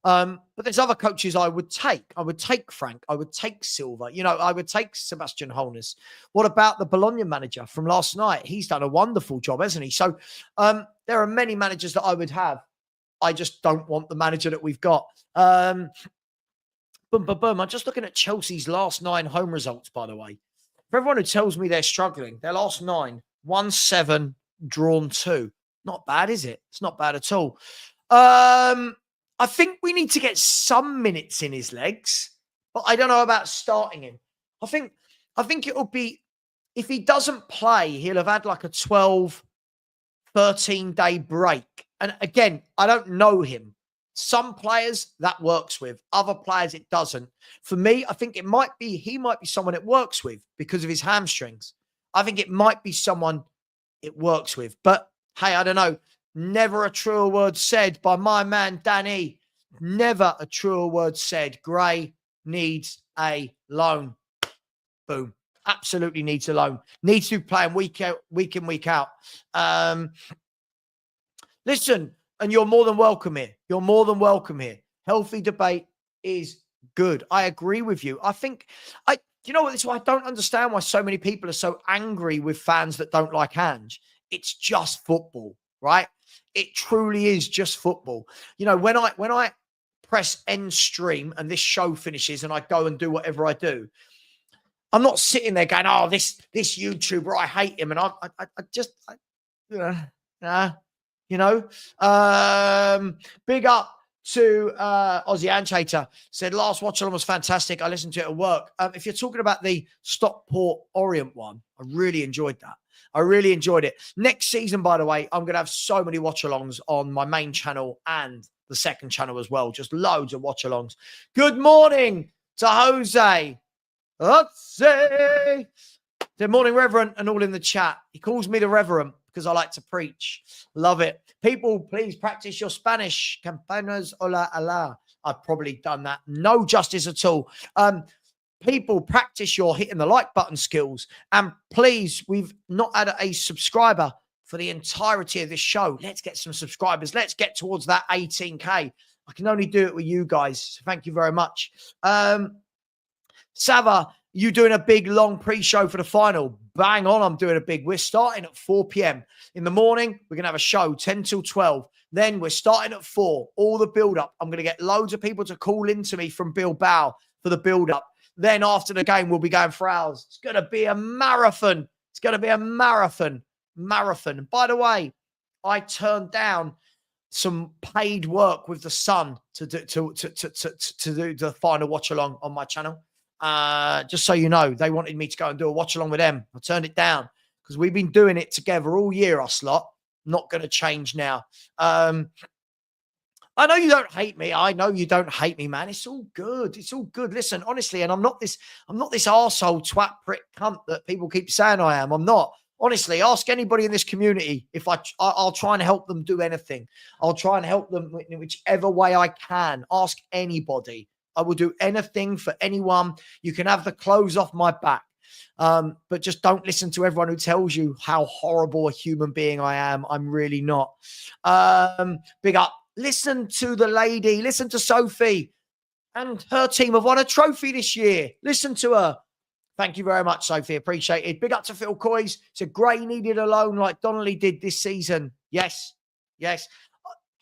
But there's other coaches I would take. I would take Frank. I would take Silva. I would take Sebastian Holness. What about the Bologna manager from last night? He's done a wonderful job, hasn't he? So there are many managers that I would have. I just don't want the manager that we've got. Boom. I'm just looking at Chelsea's last 9 home results, by the way. For everyone who tells me they're struggling, their last 9, 1-7, drawn 2. Not bad, is it? It's not bad at all. I think we need to get some minutes in his legs, but I don't know about starting him. I think it'll be, if he doesn't play, he'll have had like a 12, 13-day break. And again, I don't know him. Some players that works with, other players it doesn't. For me, I think he might be someone it works with because of his hamstrings. I think it might be someone it works with. But hey, I don't know. Never a truer word said by my man, Danny. Never a truer word said. Gray needs a loan. Boom. Absolutely needs a loan. Needs to be playing week in, week out. Listen, and you're more than welcome here. You're more than welcome here. Healthy debate is good. I agree with you. I think you know what? This is why I don't understand why so many people are so angry with fans that don't like Ange. It's just football, right? It truly is just football. You know, when I press end stream and this show finishes and I go and do whatever I do, I'm not sitting there going, "Oh, this YouTuber, I hate him," and I just, you know. Big up to Aussie Anchater, said last watch along was fantastic. I listened to it at work. If you're talking about the Stockport Orient one, I really enjoyed that. I really enjoyed it. Next season, by the way, I'm going to have so many watch-alongs on my main channel and the second channel as well. Just loads of watch-alongs. Good morning to Jose. Let's say good morning, Reverend, and all in the chat. He calls me the Reverend because I like to preach. Love it. People, please practice your Spanish. Campanas, hola, ala. I've probably done that. No justice at all. People, practice your hitting the like button skills. And please, we've not had a subscriber for the entirety of this show. Let's get some subscribers. Let's get towards that 18K. I can only do it with you guys. So thank you very much. Savva, you doing a big, long pre-show for the final? Bang on, I'm doing a big. We're starting at 4 p.m. in the morning. We're going to have a show 10 till 12. Then we're starting at 4. All the build-up. I'm going to get loads of people to call into me from Bilbao for the build-up. Then after the game, we'll be going for hours. It's going to be a marathon. It's going to be a marathon. Marathon. By the way, I turned down some paid work with the Sun to do the final watch-along on my channel. Just so you know, they wanted me to go and do a watch along with them. I turned it down because we've been doing it together all year, us lot. Not going to change now. I know you don't hate me. I know you don't hate me, man. It's all good. It's all good. Listen, honestly, and I'm not this arsehole twat prick cunt that people keep saying I am. I'm not. Honestly, ask anybody in this community if I'll try and help them do anything. I'll try and help them in whichever way I can. Ask anybody. I will do anything for anyone. You can have the clothes off my back. But just don't listen to everyone who tells you how horrible a human being I am. I'm really not. Big up. Listen to the lady. Listen to Sophie. And her team have won a trophy this year. Listen to her. Thank you very much, Sophie. Appreciate it. Big up to Phil Coys. Said Gray needed a loan like Donnelly did this season. Yes. Yes.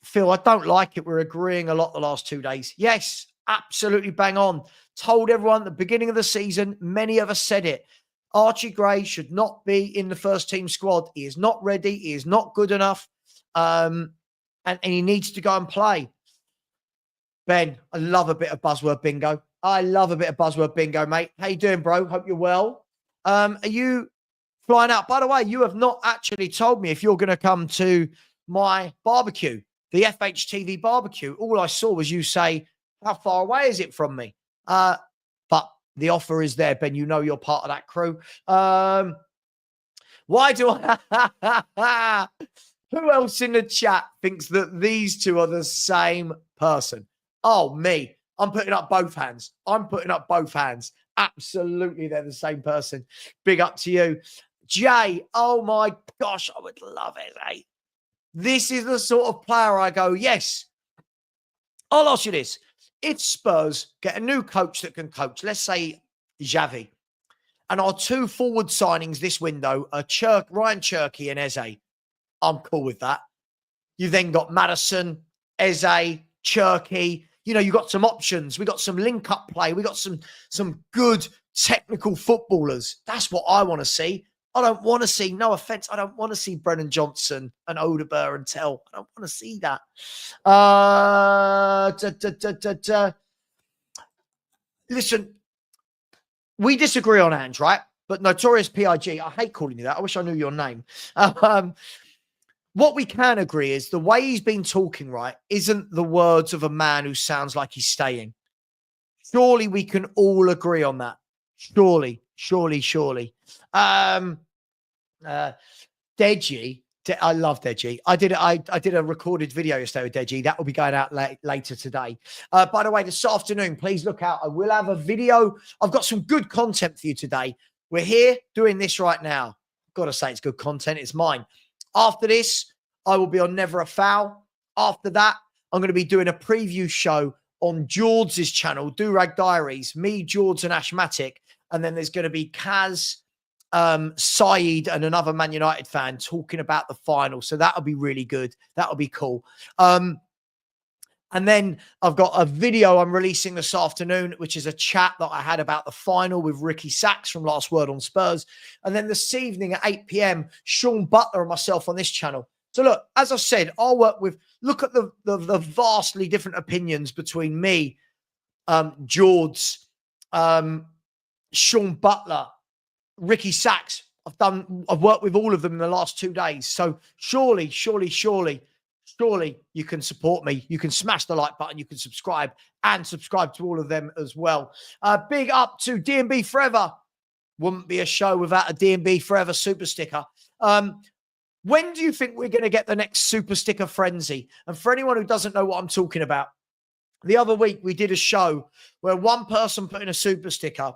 Phil, I don't like it. We're agreeing a lot the last 2 days. Yes. Absolutely bang on. Told everyone at the beginning of the season, many of us said it. Archie Gray should not be in the first team squad. He is not ready. He is not good enough. And he needs to go and play. Ben, I love a bit of buzzword bingo. I love a bit of buzzword bingo, mate. How you doing, bro? Hope you're well. Are you flying out? By the way, you have not actually told me if you're going to come to my barbecue, the FHTV barbecue. All I saw was you say, how far away is it from me? But the offer is there, Ben. You know you're part of that crew. Why do I... Who else in the chat thinks that these two are the same person? Oh, me. I'm putting up both hands. I'm putting up both hands. Absolutely, they're the same person. Big up to you. Jay, oh my gosh, I would love it, eh? This is the sort of player I go, yes. I'll ask you this. If Spurs get a new coach that can coach, let's say Xavi, and our 2 forward signings this window are Ryan Cherky and Eze, I'm cool with that. You've then got Maddison, Eze, Cherky. You know, you got some options. We got some link-up play. We got some good technical footballers. That's what I want to see. I don't want to see, no offense, I don't want to see Brennan Johnson and Odegaard and Tell. I don't want to see that. Listen, we disagree on Ange, right? But Notorious PIG, I hate calling you that. I wish I knew your name. What we can agree is the way he's been talking, right, isn't the words of a man who sounds like he's staying. Surely we can all agree on that. Surely. Deji, I love Deji. I did a recorded video yesterday with Deji. That will be going out later today. By the way, this afternoon, please look out. I will have a video. I've got some good content for you today. we're here doing this right now. Got to say it's good content. It's mine. After this, I will be on Never a Foul. After that, I'm going to be doing a preview show on George's channel, Do Rag Diaries, me, George, and Ashmatic. And then there's going to be Kaz, Saeed, and another Man United fan talking about the final. So that'll be really good. That'll be cool. And then I've got a video I'm releasing this afternoon, which is a chat that I had about the final with Ricky Sachs from Last Word on Spurs. And then this evening at 8 p.m, Sean Butler and myself on this channel. So look, as I said, I'll work with, look at the vastly different opinions between me, George, Sean Butler, Ricky Sachs. I've worked with all of them in the last 2 days. So surely you can support me. You can smash the like button. You can subscribe to all of them as well. Big up to D&B Forever. Wouldn't be a show without a D&B Forever super sticker. When do you think we're going to get the next super sticker frenzy? And for anyone who doesn't know what I'm talking about, the other week we did a show where one person put in a super sticker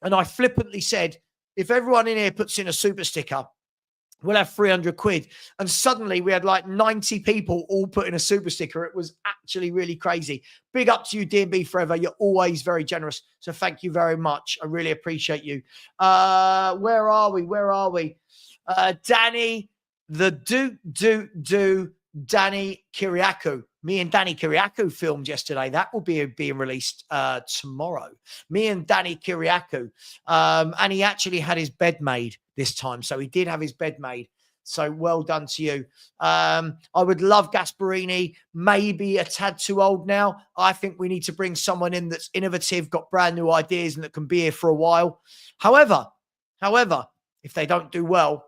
and I flippantly said, if everyone in here puts in a super sticker, we'll have 300 quid. And suddenly we had like 90 people all put in a super sticker. It was actually really crazy. Big up to you, D&B Forever. You're always very generous. So thank you very much. I really appreciate you. Where are we? Danny, Danny Kiriakou. Me and Danny Kiriakou filmed yesterday. That will be being released tomorrow. Me and Danny Kiriakou. And he actually had his bed made this time. So he did have his bed made. So well done to you. I would love Gasparini. Maybe a tad too old now. I think we need to bring someone in that's innovative, got brand new ideas, and that can be here for a while. However, if they don't do well,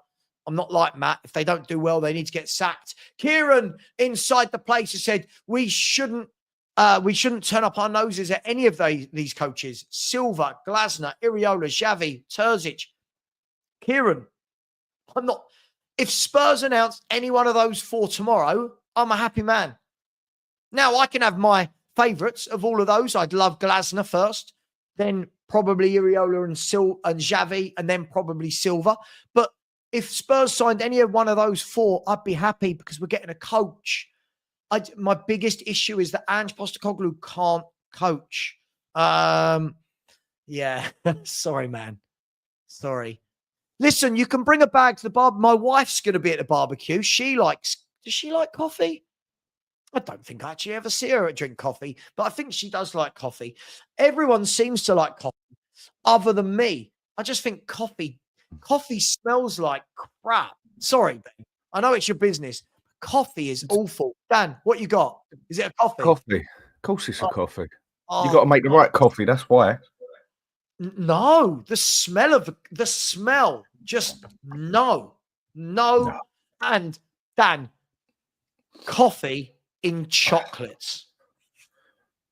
I'm not like Matt. If they don't do well, they need to get sacked. Kieran inside the place has said we shouldn't turn up our noses at any of these coaches. Silva, Glasner, Iriola, Xavi, Terzic. Kieran, I'm not. If Spurs announce any one of those four tomorrow, I'm a happy man. Now I can have my favourites of all of those. I'd love Glasner first, then probably Iriola and Xavi, and then probably Silva. But if Spurs signed any of one of those four, I'd be happy because we're getting a coach. My biggest issue is that Angepostecoglou can't coach. Yeah, sorry, man. Sorry. Listen, you can bring a bag to the bar. My wife's going to be at the barbecue. Does she like coffee? I don't think I actually ever see her drink coffee, but I think she does like coffee. Everyone seems to like coffee other than me. I just think coffee smells like crap. Sorry, Ben. I know it's your business. Coffee is awful. Dan, what you got? Is it a coffee? Coffee. Of course it's a coffee. You got to make the right coffee. That's why. No, the smell. Just no. And Dan, coffee in chocolates.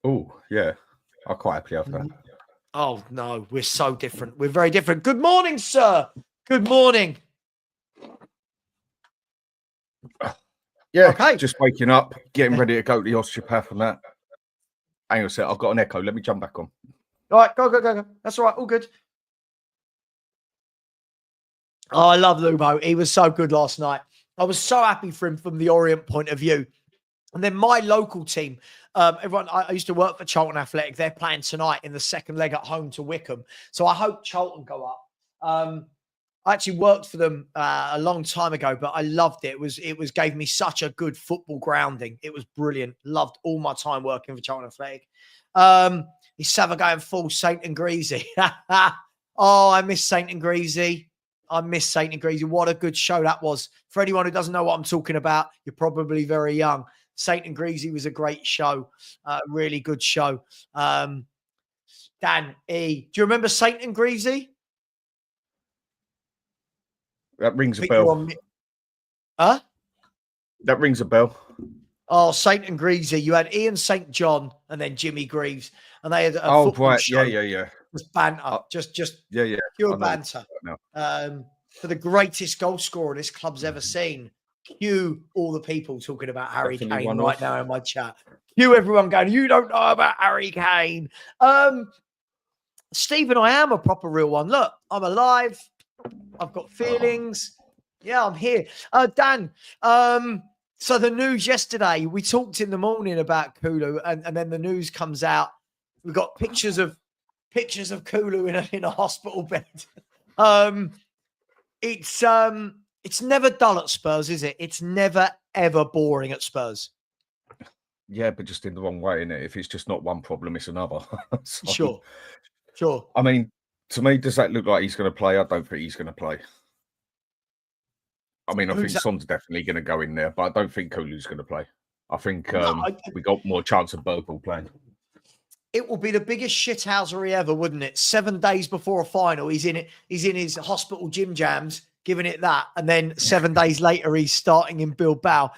Oh, yeah. I'll quite happily have that. Oh, no, we're so different. We're very different. Good morning, sir. Good morning. Yeah, okay. Just waking up, getting ready to go to the osteopath and that. Hang on a sec, I've got an echo. Let me jump back on. All right, go. That's all right, all good. Oh, I love Lumo. He was so good last night. I was so happy for him from the Orient point of view. And then my local team, everyone, I used to work for Charlton Athletic. They're playing tonight in the second leg at home to Wickham. So I hope Charlton go up. I actually worked for them a long time ago, but I loved it. It was gave me such a good football grounding. It was brilliant. Loved all my time working for Charlton Athletic. Is Savva going full Saint and Greasy? Oh, I miss Saint and Greasy. What a good show that was. For anyone who doesn't know what I'm talking about, you're probably very young. Saint and Greasy was a great show. Really good show. Dan E. Do you remember Saint and Greasy? That rings a bell. Huh? That rings a bell. Oh, Saint and Greasy. You had Ian St. John and then Jimmy Greaves. And they had a right. show. Yeah. Just banter. Just pure banter. For the greatest goal scorer this club's ever seen. Cue all the people talking about Harry Kane right now in my chat. Cue everyone going, you don't know about Harry Kane. Stephen, I am a proper real one. Look, I'm alive. I've got feelings. Yeah, I'm here. Dan, so the news yesterday, we talked in the morning about Kulu, and then the news comes out. We've got pictures of Kulu in a hospital bed. It's never dull at Spurs, is it? It's never ever boring at Spurs. Yeah, but just in the wrong way, innit? If it's just not one problem, it's another. So, sure. I mean, to me, does that look like he's going to play? I don't think he's going to play. I mean, I think Son's definitely going to go in there, but I don't think Kulu's going to play. I think we got more chance of Bergvall playing. It will be the biggest shithousery ever, wouldn't it? 7 days before a final, he's in his hospital gym jams, giving it that, and then 7 days later, he's starting in Bilbao.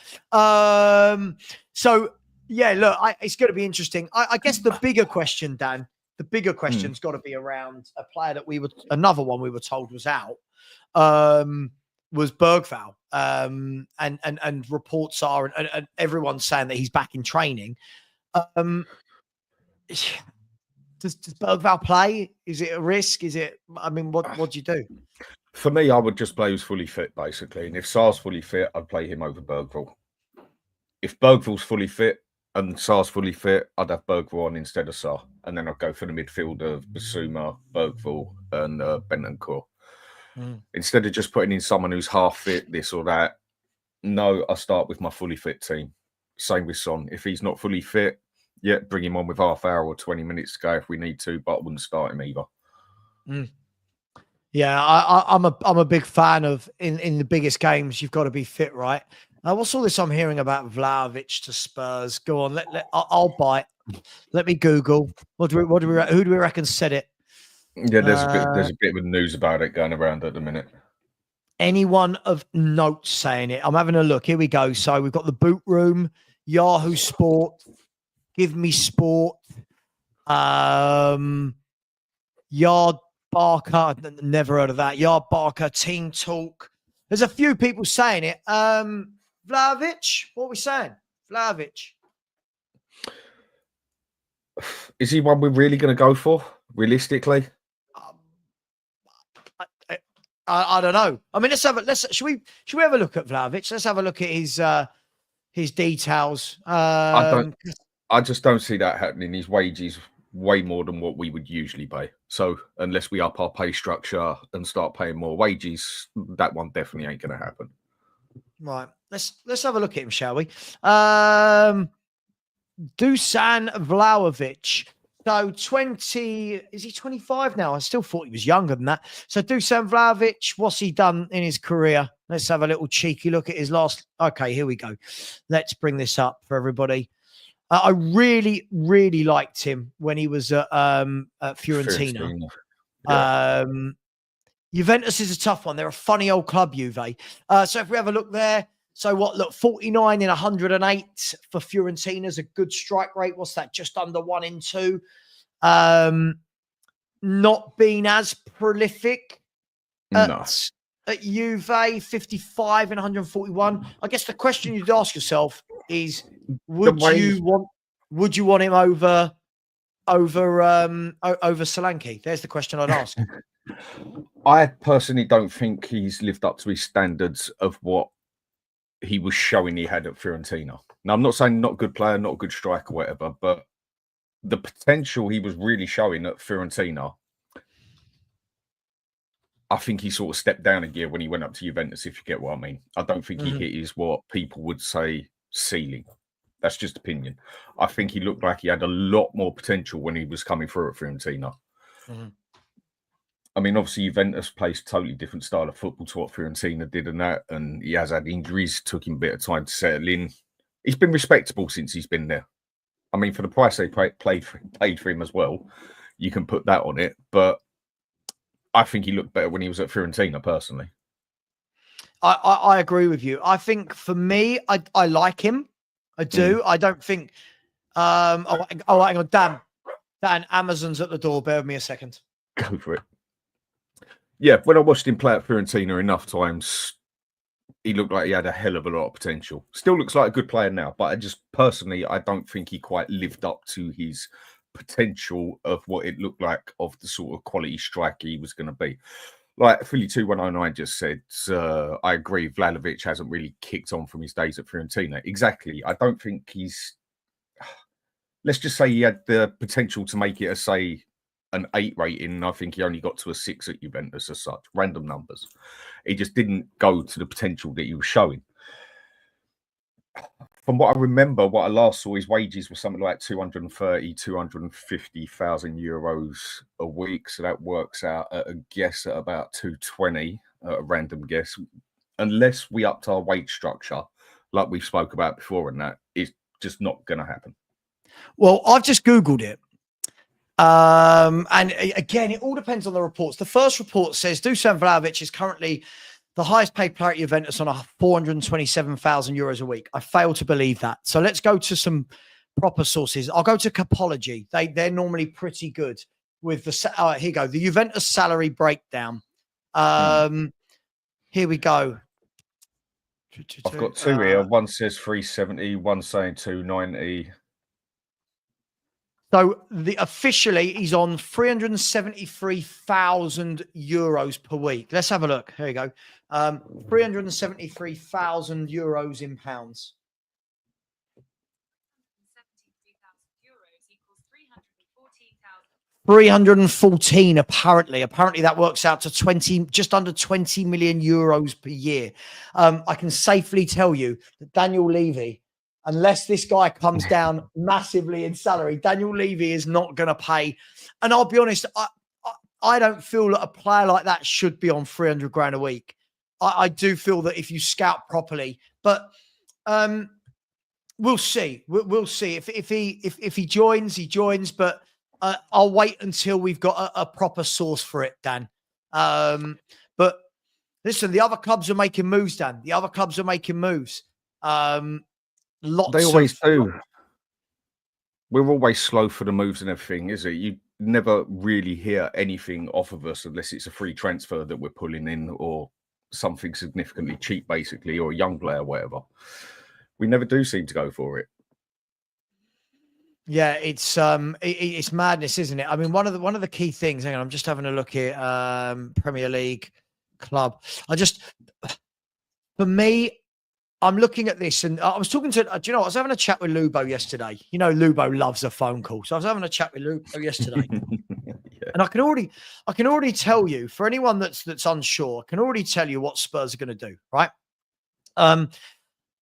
So yeah, look, it's going to be interesting. I guess the bigger question, Dan, the bigger question's got to be around a player that another one we were told was out. Was Bergvall, and reports are, and everyone's saying that he's back in training. Does Bergvall play? Is it a risk? Is it? I mean, what do you do? For me, I would just play who's fully fit, basically. And if Sar's fully fit, I'd play him over Bergvall. If Bergvall's fully fit and Sar's fully fit, I'd have Bergvall on instead of Sar, and then I'd go for the midfield of Basuma, Bergvall, and Bentancur. Instead of just putting in someone who's half fit, this or that. No, I start with my fully fit team. Same with Son. If he's not fully fit, yeah, bring him on with half hour or 20 minutes to go if we need to, but I wouldn't start him either. Yeah, I'm a big fan of in the biggest games, you've got to be fit, right? What's all this I'm hearing about Vlahovic to Spurs? Go on, I'll bite. Let me Google. Who do we reckon said it? Yeah, there's a bit of news about it going around at the minute. Anyone of note saying it? I'm having a look. Here we go. So we've got the Boot Room, Yahoo Sport, Give Me Sport, Yard Barker. Never heard of that. Yard Barker, Team Talk. There's a few people saying it. Vlahovic, what are we saying? Vlahovic. Is he one we're really going to go for, realistically? I don't know. I mean, should we have a look at Vlahovic? Let's have a look at his details. I just don't see that happening. His wages way more than what we would usually pay. So unless we up our pay structure and start paying more wages, that one definitely ain't going to happen. Right. Let's have a look at him, shall we? Dusan Vlahovic. So is he 25 now? I still thought he was younger than that. So Dusan Vlahovic, what's he done in his career? Let's have a little cheeky look at his last. Okay, here we go. Let's bring this up for everybody. I really, really liked him when he was at Fiorentina. Yeah. Juventus is a tough one. They're a funny old club, Juve. So if we have a look there, so look, 49 in 108 for Fiorentina is a good strike rate. What's that? Just under 1 in 2. Not been as prolific at Juve, 55 in 141. I guess the question you'd ask yourself is, would you want him over Solanke? There's the question I'd ask. I personally don't think he's lived up to his standards of what he was showing he had at Fiorentina. Now, I'm not saying not a good player, not a good striker, whatever, but the potential he was really showing at Fiorentina, I think he sort of stepped down a gear when he went up to Juventus, if you get what I mean. I don't think he hit his, what people would say, ceiling. That's just opinion. I think he looked like he had a lot more potential when he was coming through at Fiorentina. I mean, obviously, Juventus plays a totally different style of football to what Fiorentina did and that. And he has had injuries, took him a bit of time to settle in. He's been respectable since he's been there. I mean, for the price they paid for him as well, you can put that on it. But I think he looked better when he was at Fiorentina, personally. I agree with you. I think for me, I like him. I do. I don't think. Hang on, Dan, Amazon's at the door. Bear with me a second. Go for it. Yeah, when I watched him play at Fiorentina enough times, he looked like he had a hell of a lot of potential. Still looks like a good player now, but I don't think he quite lived up to his potential of what it looked like of the sort of quality striker he was going to be. Like Philly 2109 just said, I agree, Vlahovic hasn't really kicked on from his days at Fiorentina. Exactly. I don't think he's... Let's just say he had the potential to make it say, an 8 rating. I think he only got to a 6 at Juventus as such. Random numbers. He just didn't go to the potential that he was showing. From what I remember, what I last saw, his wages were something like 230, 250,000 euros a week. So that works out at a guess at about 220, a random guess. Unless we upped our wage structure, like we spoke about before, and that is just not going to happen. Well, I've just Googled it. And again, it all depends on the reports. The first report says Dusan Vlahovic is currently the highest paid player at Juventus on 427,000 euros a week. I fail to believe that. So let's go to some proper sources. I'll go to Capology. They're normally pretty good with the... here you go. The Juventus salary breakdown. Here we go. I've got two here. One says 370, one saying 290. So officially he's on 373,000 euros per week. Let's have a look. Here you go. 373,000 euros in pounds. 314 apparently. Apparently that works out to just under 20 million euros per year. I can safely tell you that Daniel Levy, unless this guy comes down massively in salary, Daniel Levy is not going to pay. And I'll be honest, I don't feel that a player like that should be on 300 grand a week. I do feel that if you scout properly, but we'll see. We'll see if he joins, he joins. But I'll wait until we've got a proper source for it, Dan. But listen, the other clubs are making moves, Dan. The other clubs are making moves. They always do. We're always slow for the moves and everything, is it? You never really hear anything off of us unless it's a free transfer that we're pulling in or something significantly cheap, basically, or a young player, whatever. We never do seem to go for it. Yeah, it's madness, isn't it? I mean, one of the key things. Hang on, I'm just having a look here. Premier League club. For me, I'm looking at this, and I was talking to. Do you know? I was having a chat with Lubo yesterday. You know, Lubo loves a phone call, so I was having a chat with Lubo yesterday, yeah. And I can already tell you, for anyone that's unsure, I can already tell you what Spurs are going to do. Right?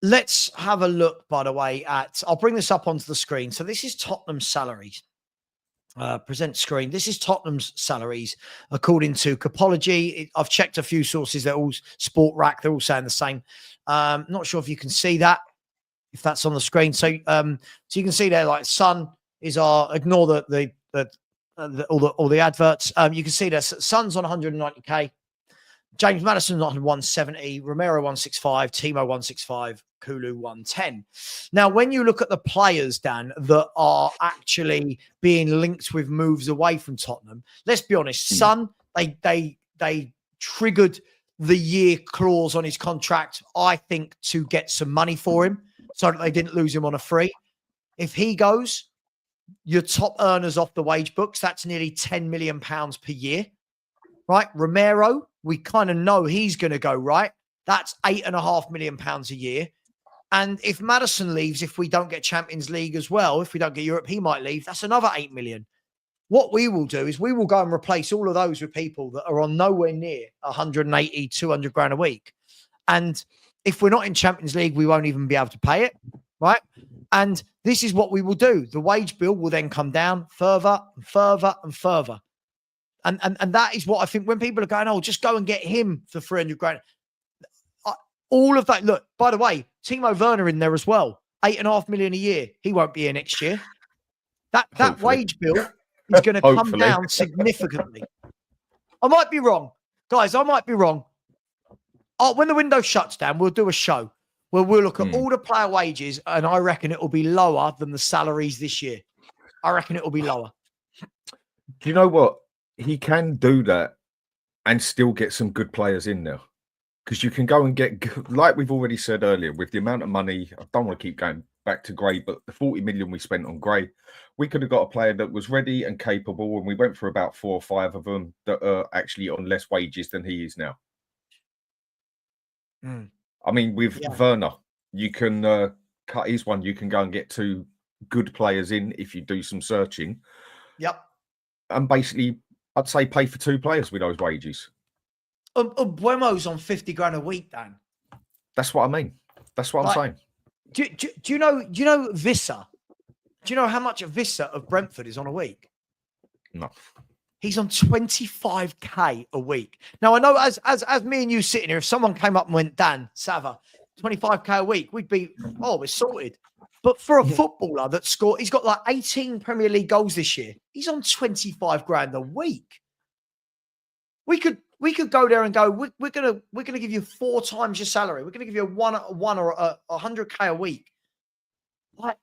Let's have a look, by the way, at... I'll bring this up onto the screen. So this is Tottenham's salaries. Present screen. This is Tottenham's salaries, according to Capology. I've checked a few sources. They're all Sport Rack. They're all saying the same. Not sure if you can see that, if that's on the screen. So you can see there, like, Son is our... Ignore all the adverts. You can see there, Son's on 190k. James Maddison's on 170, Romero 165, Timo 165, Kulu 110. Now, when you look at the players, Dan, that are actually being linked with moves away from Tottenham, let's be honest, Son, they triggered the year clause on his contract, I think, to get some money for him so that they didn't lose him on a free. If he goes, your top earners off the wage books, that's nearly £10 million per year, right? Romero, we kind of know he's going to go, right? That's £8.5 million a year. And if Maddison leaves, if we don't get Champions League as well, if we don't get Europe, he might leave. That's another 8 million. What we will do is we will go and replace all of those with people that are on nowhere near 180, 200 grand a week. And if we're not in Champions League, we won't even be able to pay it, right? And this is what we will do. The wage bill will then come down further and further and further. And that is what I think when people are going, oh, just go and get him for 300 grand. All of that. Look, by the way, Timo Werner in there as well. 8.5 million a year. He won't be here next year. That wage bill is going to come down significantly. I might be wrong. Guys, I might be wrong. When the window shuts down, we'll do a show where we'll look at all the player wages, and I reckon it will be lower than the salaries this year. I reckon it will be lower. Do you know what? He can do that and still get some good players in there. Because you can go and get, like we've already said earlier, with the amount of money, I don't want to keep going back to Gray, but the 40 million we spent on Gray, we could have got a player that was ready and capable, and we went for about 4 or 5 of them that are actually on less wages than he is now. I mean, with Werner, you can cut his one. You can go and get 2 good players in if you do some searching. Yep. And basically, I'd say pay for 2 players with those wages. Buemo's on 50 grand a week, Dan. That's what I mean. That's what I'm saying. Do you know Visser? Do you know how much Visser of Brentford is on a week? No. He's on 25k a week. Now I know as me and you sitting here, if someone came up and went, Dan, Savva, 25k a week, we'd be, we're sorted. But for a footballer that scored, he's got like 18 Premier League goals this year. He's on 25 grand a week. We could go there and go, we're gonna give you 4 times your salary. We're gonna give you a one or 100k a week. Like,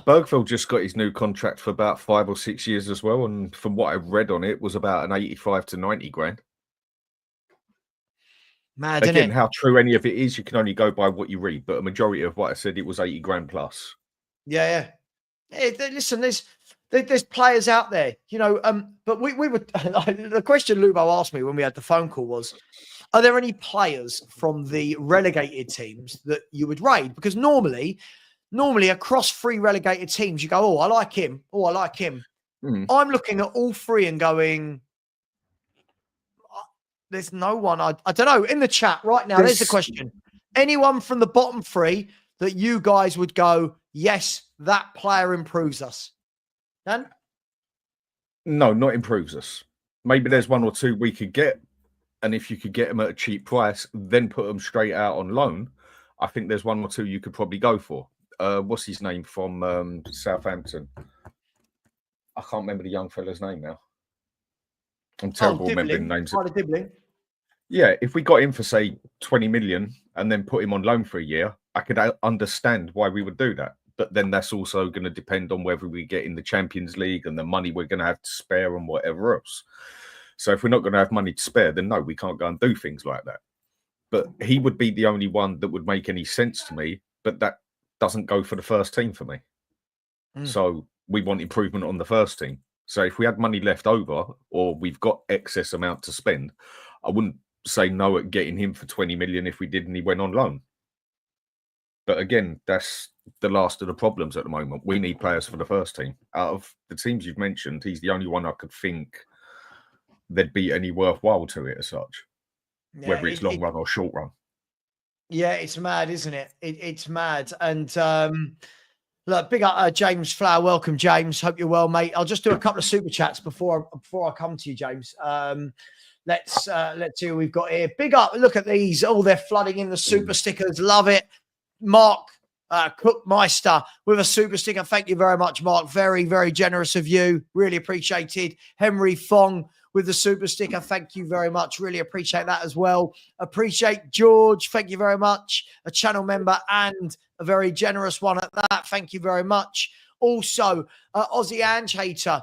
Bergvall just got his new contract for about 5 or 6 years as well, and from what I read on it, was about an 85 to 90 grand. Mad, again, isn't it? how true any of it is, you can only go by what you read. But a majority of what I said, it was 80 grand plus. Yeah. Listen, there's players out there, but we were the question Lubo asked me when we had the phone call was, are there any players from the relegated teams that you would raid? Because normally across 3 relegated teams, you go, oh, I like him. Oh, I like him. I'm looking at all 3 and going, there's no one. I don't know. In the chat right now, there's the question. Anyone from the bottom 3 that you guys would go, yes, that player improves us? Dan? No, not improves us. Maybe there's 1 or 2 we could get. And if you could get them at a cheap price, then put them straight out on loan, I think there's 1 or 2 you could probably go for. What's his name from Southampton? I can't remember the young fella's name now. I'm terrible remembering names. Yeah, if we got him for, say, 20 million and then put him on loan for a year, I could understand why we would do that. But then that's also going to depend on whether we get in the Champions League and the money we're going to have to spare and whatever else. So if we're not going to have money to spare, then no, we can't go and do things like that. But he would be the only one that would make any sense to me, but that doesn't go for the first team for me. So we want improvement on the first team. So if we had money left over or we've got excess amount to spend, I wouldn't say no at getting him for 20 million if we did and he went on loan. But again, that's the last of the problems at the moment. We need players for the first team. Out of the teams you've mentioned, he's the only one I could think there'd be any worthwhile to it as such, whether it's long run or short run. Yeah, it's mad, isn't it? It's mad. And look, big up James Flower. Welcome, James. Hope you're well, mate. I'll just do a couple of super chats before I come to you, James. Let's see what we've got here. Big up. Look at these. Oh, they're flooding in the super stickers. Love it. Mark Cookmeister with a super sticker. Thank you very much, Mark. Very, very generous of you. Really appreciated. Henry Fong with the super sticker. Thank you very much. Really appreciate that as well. Appreciate George. Thank you very much. A channel member and a very generous one at that. Thank you very much. Also, Aussie Ange Hater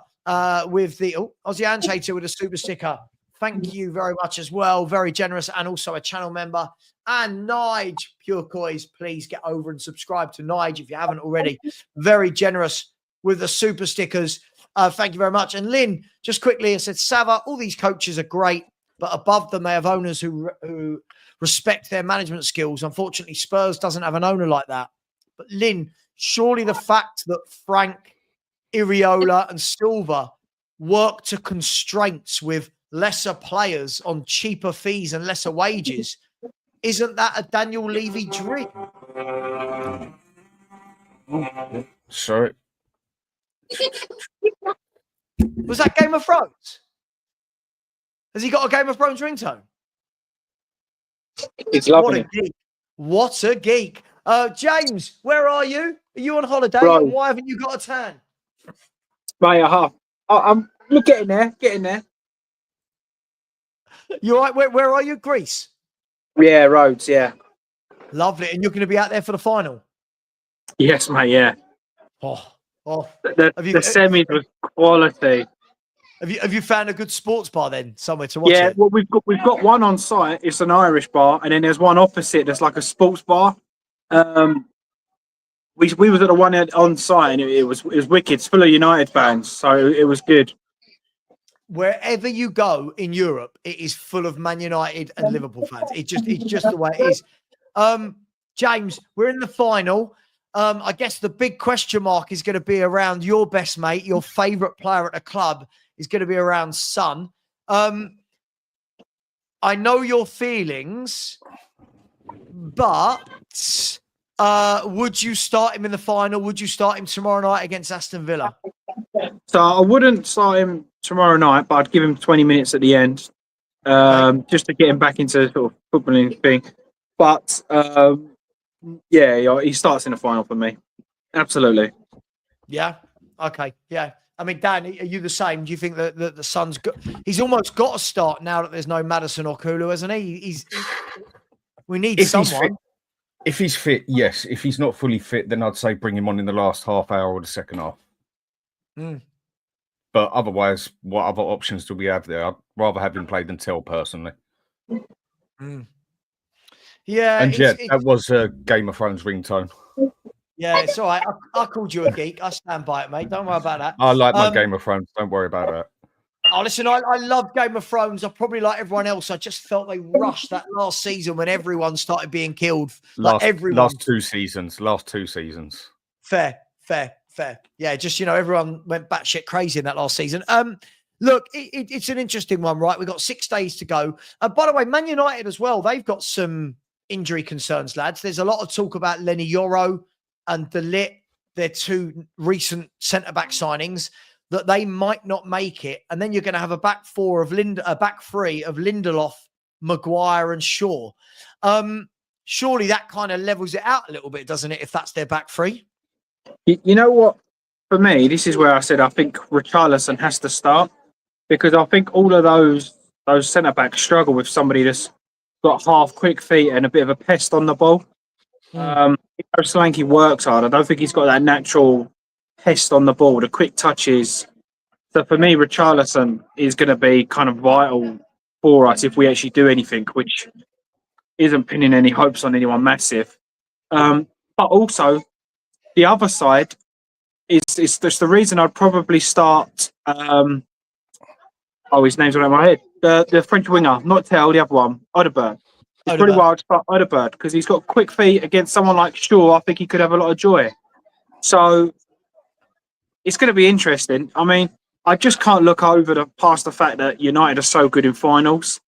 with a super sticker. Thank you very much as well. Very generous and also a channel member. And Nige, Pure Coys, please get over and subscribe to Nige if you haven't already. Very generous with the super stickers. Thank you very much. And Lynn, just quickly, I said, Savva, all these coaches are great, but above them, they have owners who respect their management skills. Unfortunately, Spurs doesn't have an owner like that. But Lynn, surely the fact that Frank, Iriola and Silva work to constraints with lesser players on cheaper fees and lesser wages, isn't that a Daniel Levy dream? Sorry. Was that Game of Thrones? Has he got a Game of Thrones ringtone? He's loving it. Geek. What a geek. James, where are you? Are you on holiday? Right. And why haven't you got a tan? Mate, I'm getting there. You all right? Where are you? Greece? Yeah, Rhodes, yeah. Lovely. And you're going to be out there for the final? Yes, mate, yeah. Oh. The semis was quality. Have you found a good sports bar then, somewhere to watch it? Yeah, well, we've got one on site. It's an Irish bar, and then there's one opposite that's like a sports bar. we was at the one on site, and it was wicked. It's full of United fans, so it was good. Wherever you go in Europe, it is full of Man United and Liverpool fans. It's just the way it is. James, we're in the final. I guess the big question mark is going to be around your best mate, your favourite player at the club is going to be around Son. I know your feelings, but would you start him in the final? Would you start him tomorrow night against Aston Villa? So I wouldn't start him tomorrow night, but I'd give him 20 minutes at the end, just to get him back into the sort of footballing thing. But yeah, he starts in the final for me. Absolutely. Yeah. Okay. Yeah. I mean, Dan, are you the same? Do you think that the Son's he's almost got to start now that there's no Maddison or Kulu, hasn't he? We need someone. If he's fit, yes. If he's not fully fit, then I'd say bring him on in the last half hour or the second half. Mm. But otherwise, what other options do we have there? I'd rather have him play than Tell, personally. Mm. Yeah. And that was a Game of Thrones ringtone. Yeah, it's all right. I called you a geek. I stand by it, mate. Don't worry about that. I like my Game of Thrones. Don't worry about that. Oh, listen, I love Game of Thrones. I probably like everyone else. I just felt they rushed that last season when everyone started being killed. Last two seasons. Fair. Yeah, just, everyone went batshit crazy in that last season. Look, it's an interesting one, right? We've got 6 days to go. By the way, Man United as well, they've got some injury concerns, lads. There's a lot of talk about Lenny Yoro and De Ligt, their 2 recent centre-back signings, that they might not make it. And then you're going to have a back three of Lindelof, Maguire and Shaw. Surely that kind of levels it out a little bit, doesn't it, if that's their back three? You know what? For me, this is where I said I think Richarlison has to start, because I think all of those centre-backs struggle with somebody that's got half quick feet and a bit of a pest on the ball. Solanke works hard. I don't think he's got that natural pest on the ball, the quick touches. So for me, Richarlison is going to be kind of vital for us if we actually do anything, which isn't pinning any hopes on anyone massive. But also, the other side is just the reason I'd probably start. His name's on my head. The French winger, not Tell, the other one, Odegaard. It's pretty wild to start Odegaard because he's got quick feet against someone like Shaw. I think he could have a lot of joy. So it's going to be interesting. I mean, I just can't look past the fact that United are so good in finals.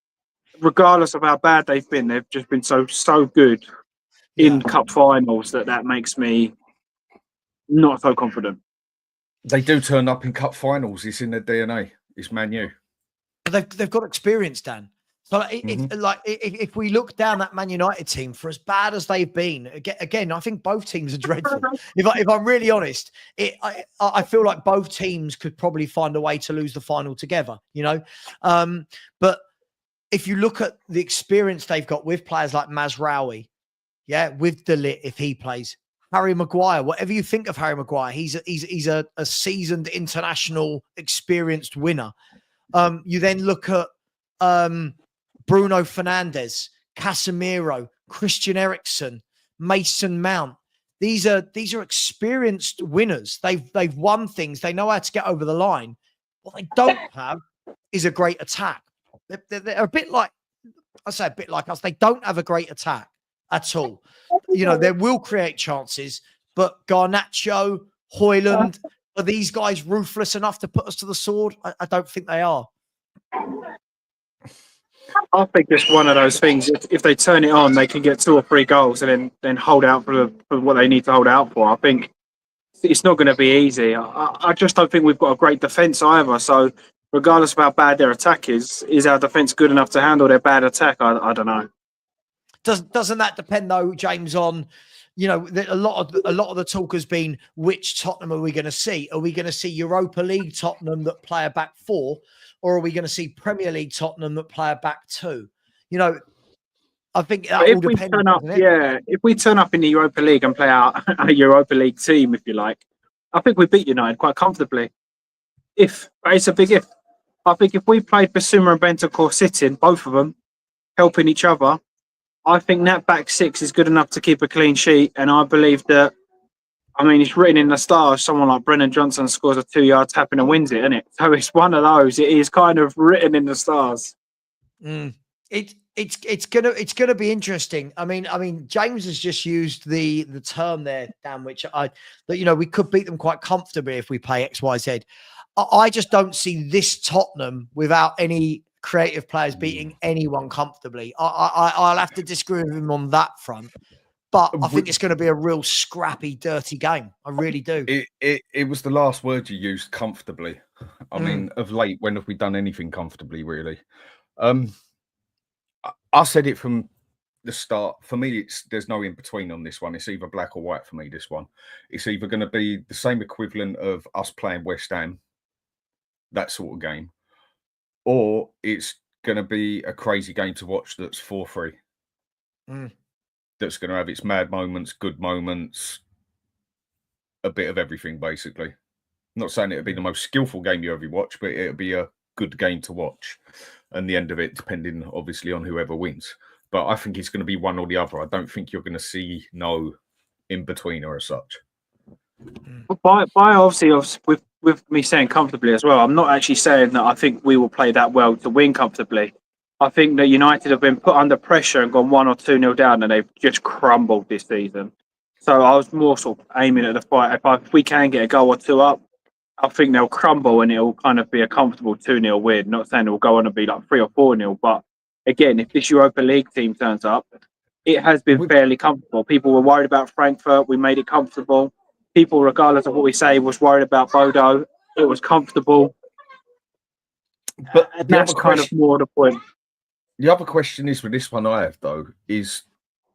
Regardless of how bad they've been, they've just been so good in cup finals that makes me not so confident. They do turn up in cup finals. It's in their DNA. It's Man U. They've got experience, Dan. So if we look down that Man United team, for as bad as they've been, again, I think both teams are dreadful. If I'm really honest, I feel like both teams could probably find a way to lose the final together, But if you look at the experience they've got with players like Mazraoui, with De Ligt if he plays, Harry Maguire, whatever you think of Harry Maguire, he's a seasoned international experienced winner. You then look at Bruno Fernandes, Casemiro, Christian Eriksen, Mason Mount. These are experienced winners. They've won things. They know how to get over the line. What they don't have is a great attack. They're a bit like, I say a bit like us. They don't have a great attack at all. They will create chances, but Garnacho, Højlund, are these guys ruthless enough to put us to the sword? I don't think they are. I think it's one of those things. If they turn it on, they can get 2 or 3 goals and then hold out for what they need to hold out for. I think it's not going to be easy. I just don't think we've got a great defence either. So regardless of how bad their attack is our defence good enough to handle their bad attack? I don't know. Doesn't that depend though, James, on a lot of the talk has been which Tottenham are we going to see? Are we going to see Europa League Tottenham that play a back 4? Or are we going to see Premier League Tottenham that play a back 2? I think that all depends. If we turn up in the Europa League and play out a Europa League team, if you like, I think we beat United quite comfortably. But it's a big if. I think if we played Basuma and Bentancur sitting, both of them, helping each other, I think that back 6 is good enough to keep a clean sheet. And I believe that I mean, it's written in the stars. Someone like Brennan Johnson scores a 2-yard tap and wins it, isn't it? So it's one of those. It is kind of written in the stars. It's gonna be interesting. I mean, James has just used the term there, Dan, which we could beat them quite comfortably if we play XYZ. I just don't see this Tottenham without any creative players beating anyone comfortably. I'll have to disagree with him on that front, but I think it's going to be a real scrappy, dirty game. I really do. It was the last word you used, comfortably. I mean, of late, when have we done anything comfortably, really? I said it from the start. For me, there's no in between on this one. It's either black or white for me. This one, it's either going to be the same equivalent of us playing West Ham, that sort of game, or it's going to be a crazy game to watch that's 4-3. That's going to have its mad moments, good moments, a bit of everything, basically. I'm not saying it'll be the most skillful game you ever watch, but it'll be a good game to watch. And the end of it, depending, obviously, on whoever wins. But I think it's going to be one or the other. I don't think you're going to see no in-betweener as such. By obviously, with me saying comfortably as well, I'm not actually saying that I think we will play that well to win comfortably. I think that United have been put under pressure and gone 1 or 2-0 down, and they've just crumbled this season. So I was more sort of aiming at the fight. If we can get a goal or two up, I think they'll crumble and it'll kind of be a comfortable 2-0 win. Not saying it'll go on and be like 3 or 4-0, but again, if this Europa League team turns up, it has been fairly comfortable. People were worried about Frankfurt. We made it comfortable. People, regardless of what we say, was worried about Bodo. It was comfortable. But that's kind of more the point. The other question is with this one I have, though, is,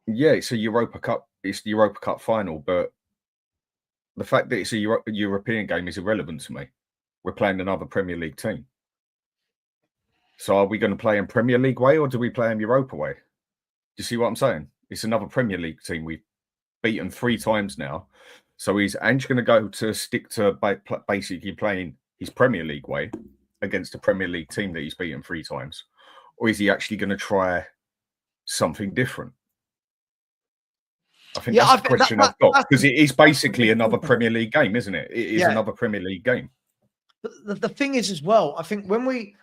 yeah, it's a Europa Cup. It's the Europa Cup final, but the fact that it's a European game is irrelevant to me. We're playing another Premier League team. So are we going to play in Premier League way or do we play in Europa way? Do you see what I'm saying? It's another Premier League team. We've beaten 3 times now. So is Ange going to go to stick to basically playing his Premier League way against a Premier League team that he's beaten 3 times? Or is he actually going to try something different? I think that's the question I've got, because it is basically another Premier League game, isn't it? It is another Premier League game. But the thing is as well, I think when we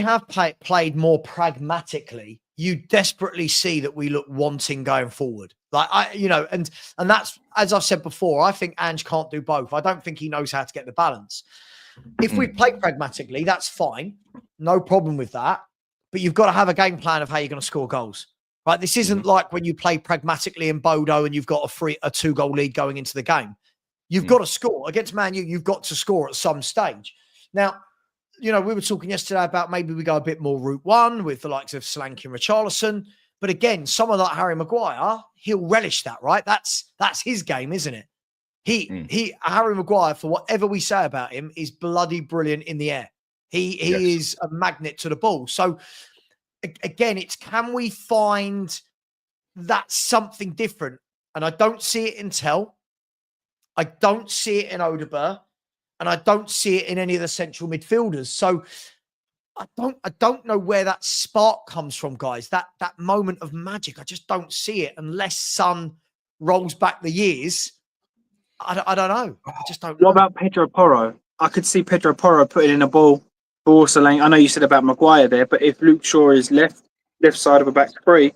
have played more pragmatically, you desperately see that we look wanting going forward. And that's, as I've said before, I think Ange can't do both. I don't think he knows how to get the balance. If we play pragmatically, that's fine. No problem with that. But you've got to have a game plan of how you're going to score goals. Right, this isn't like when you play pragmatically in Bodo and you've got a 2-goal lead going into the game. You've got to score against Man U. You've got to score at some stage. Now, we were talking yesterday about maybe we go a bit more route one with the likes of Solanke and Richarlison. But again, someone like Harry Maguire, he'll relish that, right? That's his game, isn't it? Harry Maguire, for whatever we say about him, is bloody brilliant in the air. He is a magnet to the ball. So again, it's, can we find that something different? And I don't see it in Tell. I don't see it in Odegaard. And I don't see it in any of the central midfielders. So I don't know where that spark comes from, guys. That moment of magic. I just don't see it unless Son rolls back the years. I don't know. I just don't know. What about Pedro Porro? I could see Pedro Porro putting in a ball for Solanke. I know you said about Maguire there, but if Luke Shaw is left side of a back 3,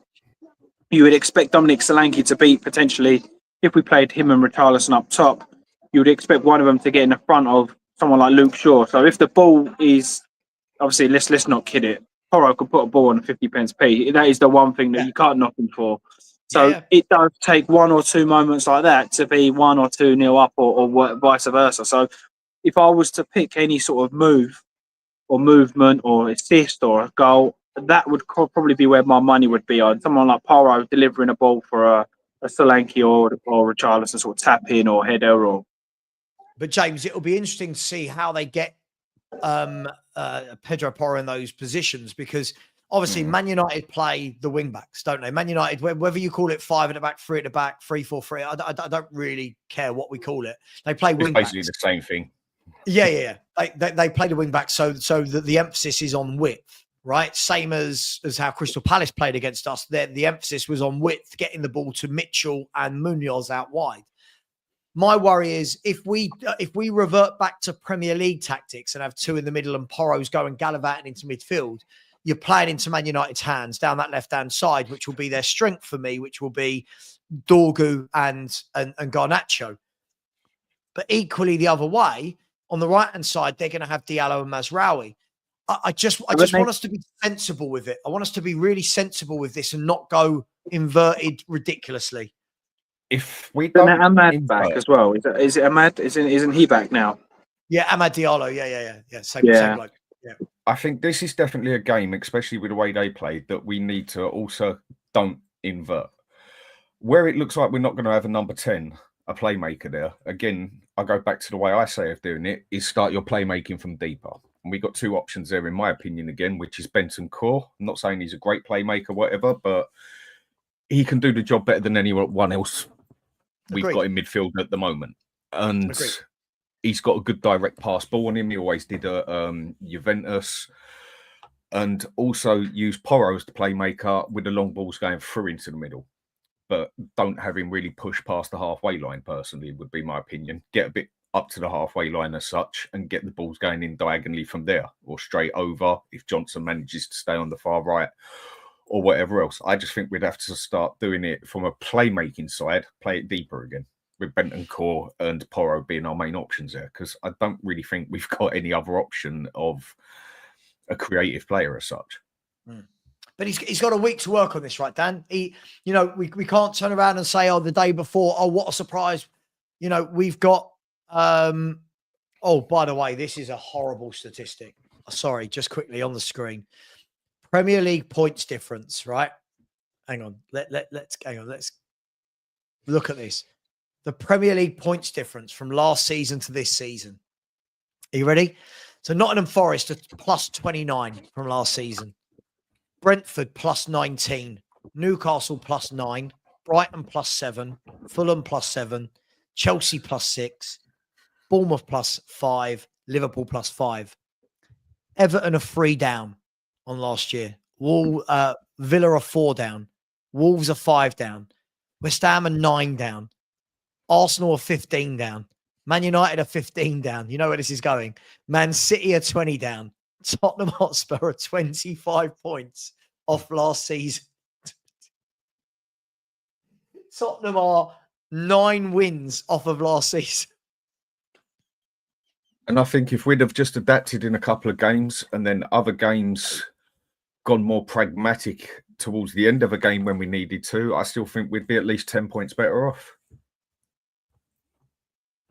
you would expect Dominic Solanke to beat potentially, if we played him and Richarlison up top, you would expect one of them to get in the front of someone like Luke Shaw. So if the ball is, obviously, let's not kid it, Porro could put a ball on a 50 pence P. That is the one thing that you can't knock him for. So it does take 1 or 2 moments like that to be 1 or 2-0 up or vice versa. So if I was to pick any sort of move or movement or assist or a goal, that would probably be where my money would be on. Someone like Porro delivering a ball for a Solanke or Richarlison sort of tap in or header or. But James, it'll be interesting to see how they get Pedro Porro in those positions, because obviously Man United play the wing backs, don't they? Man United, whether you call it 5 at the back, 3 at the back, 3-4-3, I don't really care what we call it. They play wing backs. Basically the same thing. Yeah. They play the wing back so that the emphasis is on width, right? Same as how Crystal Palace played against us. The emphasis was on width, getting the ball to Mitchell and Munoz out wide. My worry is if we revert back to Premier League tactics and have two in the middle and Porro's going gallivanting into midfield, you're playing into Man United's hands down that left-hand side, which will be their strength for me, which will be Dorgu and Garnacho. But equally the other way, on the right-hand side, they're going to have Diallo and Mazraoui. I just want us to be sensible with it. I want us to be really sensible with this and not go inverted ridiculously. If we don't Ahmad back as well. Is it Ahmad? Isn't he back now? Yeah, Amad Diallo. Yeah. Same bloke. Yeah. I think this is definitely a game, especially with the way they played, that we need to also don't invert. Where it looks like we're not going to have a number 10, a playmaker there. Again, I go back to the way I say of doing it, is start your playmaking from deeper. And we've got two options there, in my opinion, again, which is Benton Core. I'm not saying he's a great playmaker, whatever, but he can do the job better than anyone else we've got in midfield at the moment. And he's got a good direct pass ball on him. He always did Juventus. And also use Porro as the playmaker with the long balls going through into the middle. But don't have him really push past the halfway line, personally, would be my opinion. Get a bit up to the halfway line as such and get the balls going in diagonally from there or straight over if Johnson manages to stay on the far right or whatever else. I just think we'd have to start doing it from a playmaking side, play it deeper again, with Bentancur and Porro being our main options there, because I don't really think we've got any other option of a creative player as such. But he's got a week to work on this, right, Dan? We can't turn around and say, the day before, what a surprise. We've got, by the way, this is a horrible statistic. Sorry, just quickly on the screen. Premier League points difference, right? Hang on. Let's look at this. The Premier League points difference from last season to this season. Are you ready? So Nottingham Forest are plus 29 from last season. Brentford plus 19. Newcastle plus 9. Brighton plus 7. Fulham plus 7. Chelsea plus 6. Bournemouth plus 5. Liverpool plus 5. Everton are 3 down on last year. Villa are 4 down. Wolves are 5 down. West Ham are 9 down. Arsenal are 15 down. Man United are 15 down. You know where this is going. Man City are 20 down. Tottenham Hotspur are 25 points off last season. Tottenham are 9 wins off of last season. And I think if we'd have just adapted in a couple of games and then other games gone more pragmatic towards the end of a game when we needed to, I still think we'd be at least 10 points better off.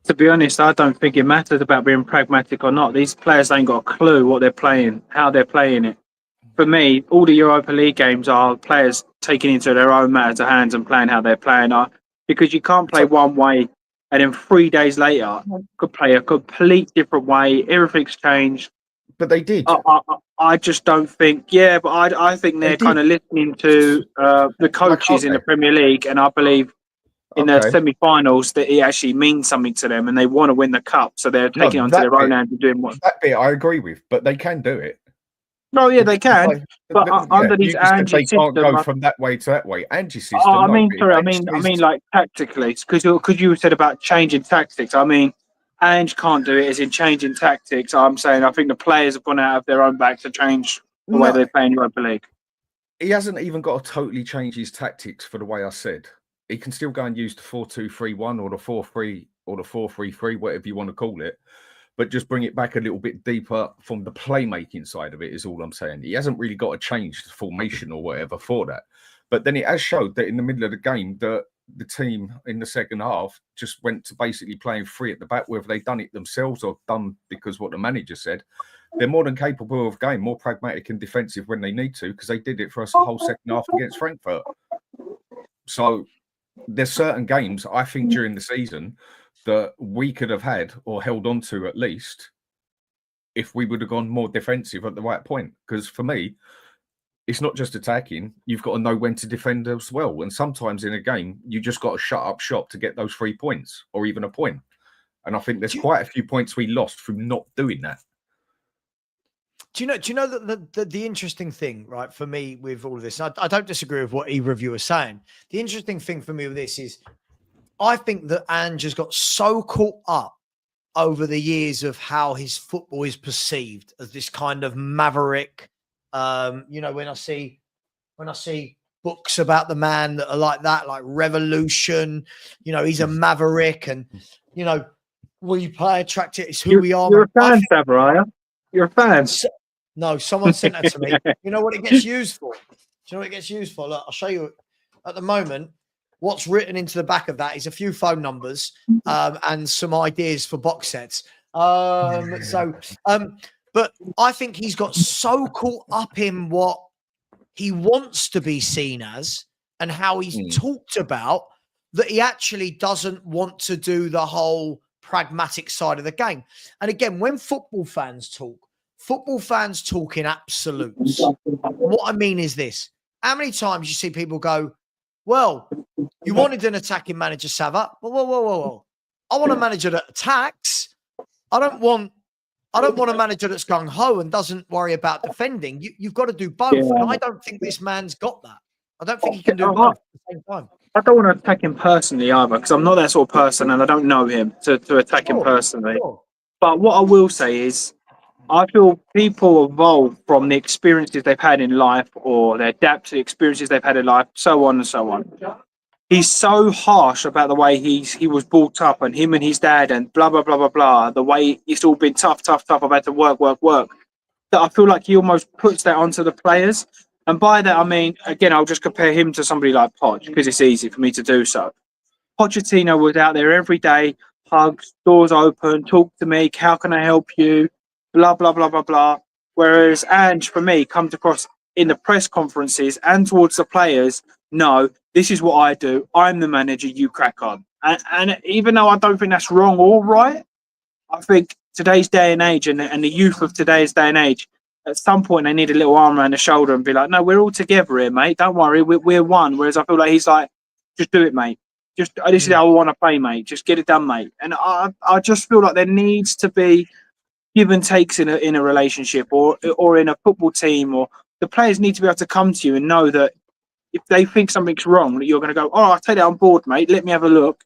To be honest, I don't think it matters about being pragmatic or not. These players ain't got a clue what they're playing, how they're playing it. For me, all the Europa League games are players taking into their own matter to hands and playing how they're playing. Because you can't play one way and then 3 days later could play a complete different way. Everything's changed. But they did. I just don't think. Yeah, but I think they're kind of listening to the coaches in the Premier League, and I believe in the semi-finals that it actually means something to them, and they want to win the cup, so they're taking it onto their own hands and doing what. That bit I agree with, but they can do it. No, yeah, they can. But under these Angie system, they can't go from that way to that way. Angie system. I mean, like tactically, because you said about changing tactics. I mean, Ange can't do it as in changing tactics. I'm saying I think the players have gone out of their own back to change the way they play in Europa League. He hasn't even got to totally change his tactics for the way I said. He can still go and use the 4-2-3-1 or the 4-3 or the 4-3-3, whatever you want to call it, but just bring it back a little bit deeper from the playmaking side of it is all I'm saying. He hasn't really got to change the formation or whatever for that. But then it has showed that in the middle of the game that the team in the second half just went to basically playing free at the back, whether they've done it themselves or done because what the manager said. They're more than capable of going more pragmatic and defensive when they need to, because they did it for us the whole second half against Frankfurt. So there's certain games, I think, during the season that we could have had or held on to at least if we would have gone more defensive at the right point. Because for me, it's not just attacking. You've got to know when to defend as well. And sometimes in a game, you just got to shut up shop to get those 3 points or even a point. And I think there's quite a few points we lost through not doing that. Do you know that the interesting thing, right, for me with all of this, I don't disagree with what either of you are saying. The interesting thing for me with this is I think that Ange has got so caught up over the years of how his football is perceived as this kind of maverick. You know, when I see books about the man that are like that, like Revolution, you know, he's a maverick, and you know, we play attractive. It's who we are. You're a fan, Savva, are you? You're a fan. No, someone sent that to me. You know what it gets used for? Do you know what it gets used for? Look, I'll show you at the moment. What's written into the back of that is a few phone numbers and some ideas for box sets. But I think he's got so caught up in what he wants to be seen as and how he's talked about that he actually doesn't want to do the whole pragmatic side of the game. And again, when football fans talk in absolutes. What I mean is this. How many times you see people go, well, you wanted an attacking manager, Savva. Whoa. I want a manager that attacks. I don't want a manager that's gung-ho and doesn't worry about defending. You've got to do both. Yeah. And I don't think this man's got that. I don't think he can do both at the same time. I don't want to attack him personally either, because I'm not that sort of person and I don't know him to attack him personally. Sure. But what I will say is, I feel people evolve from the experiences they've had in life, or they adapt to the experiences they've had in life, so on and so on. He's so harsh about the way he was brought up, and him and his dad, and blah, blah, blah, blah, blah. The way it's all been tough. I've had to work. That I feel like he almost puts that onto the players. And by that, I mean, again, I'll just compare him to somebody like Poch, because it's easy for me to do so. Pochettino was out there every day, hugs, doors open, talk to me, how can I help you? Blah, blah, blah, blah, blah. Whereas Ange, for me, comes across in the press conferences and towards the players, no, this is what I do. I'm the manager, you crack on. And even though I don't think that's wrong or right, I think today's day and age and the youth of today's day and age, at some point they need a little arm around the shoulder and be like, no, we're all together here, mate. Don't worry, we're one. Whereas I feel like he's like, just do it, mate. This is how I want to play, mate. Just get it done, mate. And I just feel like there needs to be give and takes in a relationship or in a football team, or the players need to be able to come to you and know that if they think something's wrong, that you're going to go, oh, I'll take that on board, mate. Let me have a look,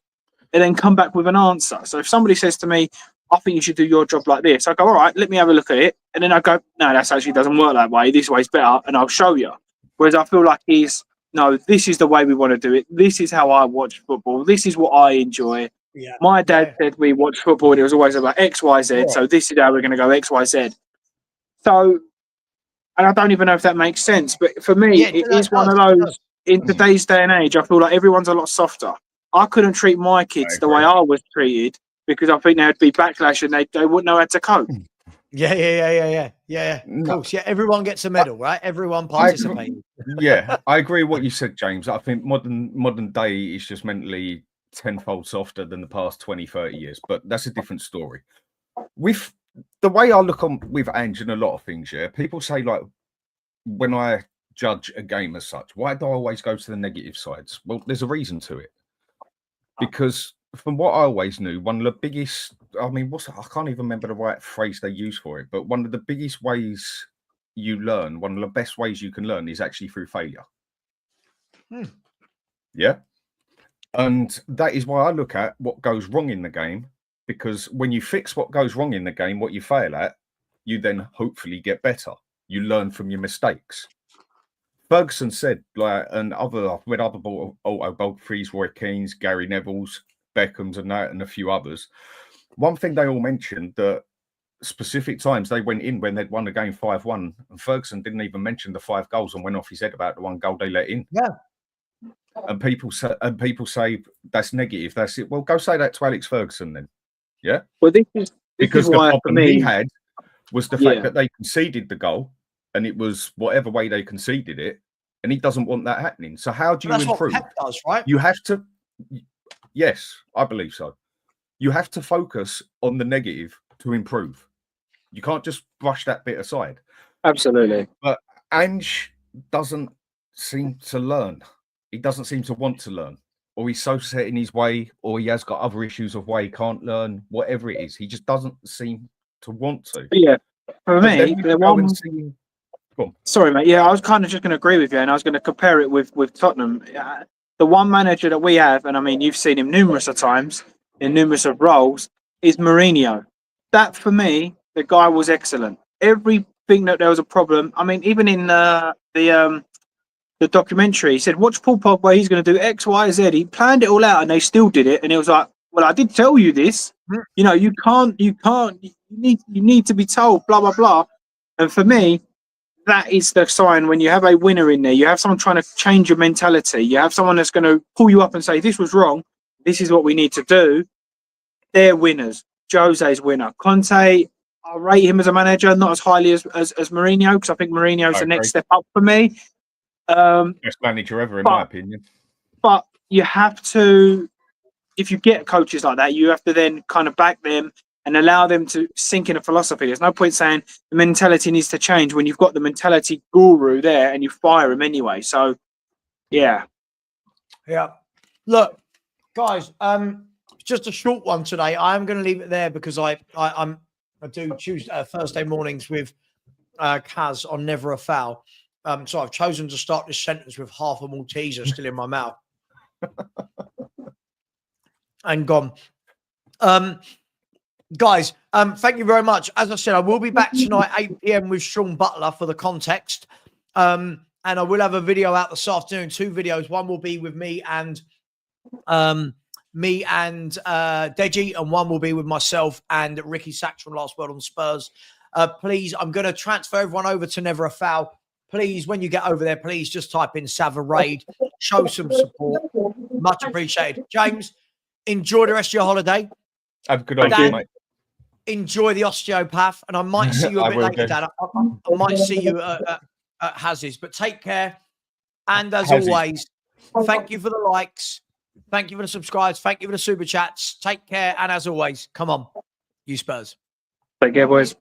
and then come back with an answer. So if somebody says to me, I think you should do your job like this, I go, all right, let me have a look at it. And then I go, no, that actually doesn't work that way. This way's better, and I'll show you. Whereas I feel like no, this is the way we want to do it. This is how I watch football. This is what I enjoy. Yeah. My dad said we watch football and it was always about X, Y, Z. Yeah. So this is how we're going to go X, Y, Z. So, and I don't even know if that makes sense, but for me, it is one of those, in today's day and age, I feel like everyone's a lot softer. I couldn't treat my kids the way I was treated because I think there'd be backlash and they wouldn't know how to cope. Yeah. Of course. Yeah, everyone gets a medal, right? Everyone participates. Yeah, I agree with what you said, James. I think modern day is just mentally tenfold softer than the past 20, 30 years, but that's a different story. With the way I look on with Ange and a lot of things, yeah, people say, like, when I judge a game as such, why do I always go to the negative sides? Well, there's a reason to it. Because from what I always knew, one of the biggest, I can't even remember the right phrase they use for it, but one of the biggest ways you learn, one of the best ways you can learn is actually through failure. Yeah. And that is why I look at what goes wrong in the game, because when you fix what goes wrong in the game, what you fail at, you then hopefully get better. You learn from your mistakes. Ferguson said, like, and I've read other autobiographies, Roy Keane's, Gary Neville's, Beckham's, and that, and a few others. One thing they all mentioned, that specific times they went in when they'd won the game 5-1, and Ferguson didn't even mention the 5 goals and went off his head about the 1 goal they let in. Yeah. And people say that's negative. That's it. Well, go say that to Alex Ferguson then. Yeah. Well, this is because the problem he had was the fact that they conceded the goal, and it was whatever way they conceded it, and he doesn't want that happening. So how do you improve? What Pep does, right? You have to. Yes, I believe so. You have to focus on the negative to improve. You can't just brush that bit aside. Absolutely. But Ange doesn't seem to learn. He doesn't seem to want to learn, or he's so set in his way, or he has got other issues of why he can't learn, whatever it is. He just doesn't seem to want to. Yeah. For me, sorry, mate. Yeah, I was kind of just going to agree with you, and I was going to compare it with Tottenham. the one manager that we have, and I mean, you've seen him numerous of times in numerous of roles, is Mourinho. That, for me, the guy was excellent. Everything that there was a problem. I mean, even in the documentary, he said, watch Paul Pogba, he's going to do X, Y, Z. He planned it all out and they still did it. And it was like, well, I did tell you this. You know, you need to be told, blah, blah, blah. And for me, that is the sign when you have a winner in there. You have someone trying to change your mentality. You have someone that's going to pull you up and say, this was wrong. This is what we need to do. They're winners. Jose's winner. Conte, I rate him as a manager, not as highly as Mourinho, because I think Mourinho's the next step up for me. Best manager ever, in my opinion. But you have to, if you get coaches like that, you have to then kind of back them and allow them to sink in a philosophy. There's no point saying the mentality needs to change when you've got the mentality guru there and you fire him anyway. So, yeah. Look, guys, just a short one today. I'm going to leave it there because I do Thursday mornings with Kaz on Never a Foul. So I've chosen to start this sentence with half a Malteser still in my mouth and gone. Guys, thank you very much. As I said, I will be back tonight, 8 p.m. with Sean Butler for the context. And I will have a video out this afternoon, 2 videos. One will be with me and Deji, and one will be with myself and Ricky Sachs from Last Word on Spurs. Please, I'm going to transfer everyone over to Never a Foul. Please, when you get over there, please just type in Savva Raid. Show some support. Much appreciated. James, enjoy the rest of your holiday. Have a good idea, mate. Enjoy the osteopath, and I might see you a bit later, Dan. I might see you at Haz's, but take care. And as always, thank you for the likes. Thank you for the subscribes. Thank you for the super chats. Take care. And as always, come on, you Spurs. Take care, boys.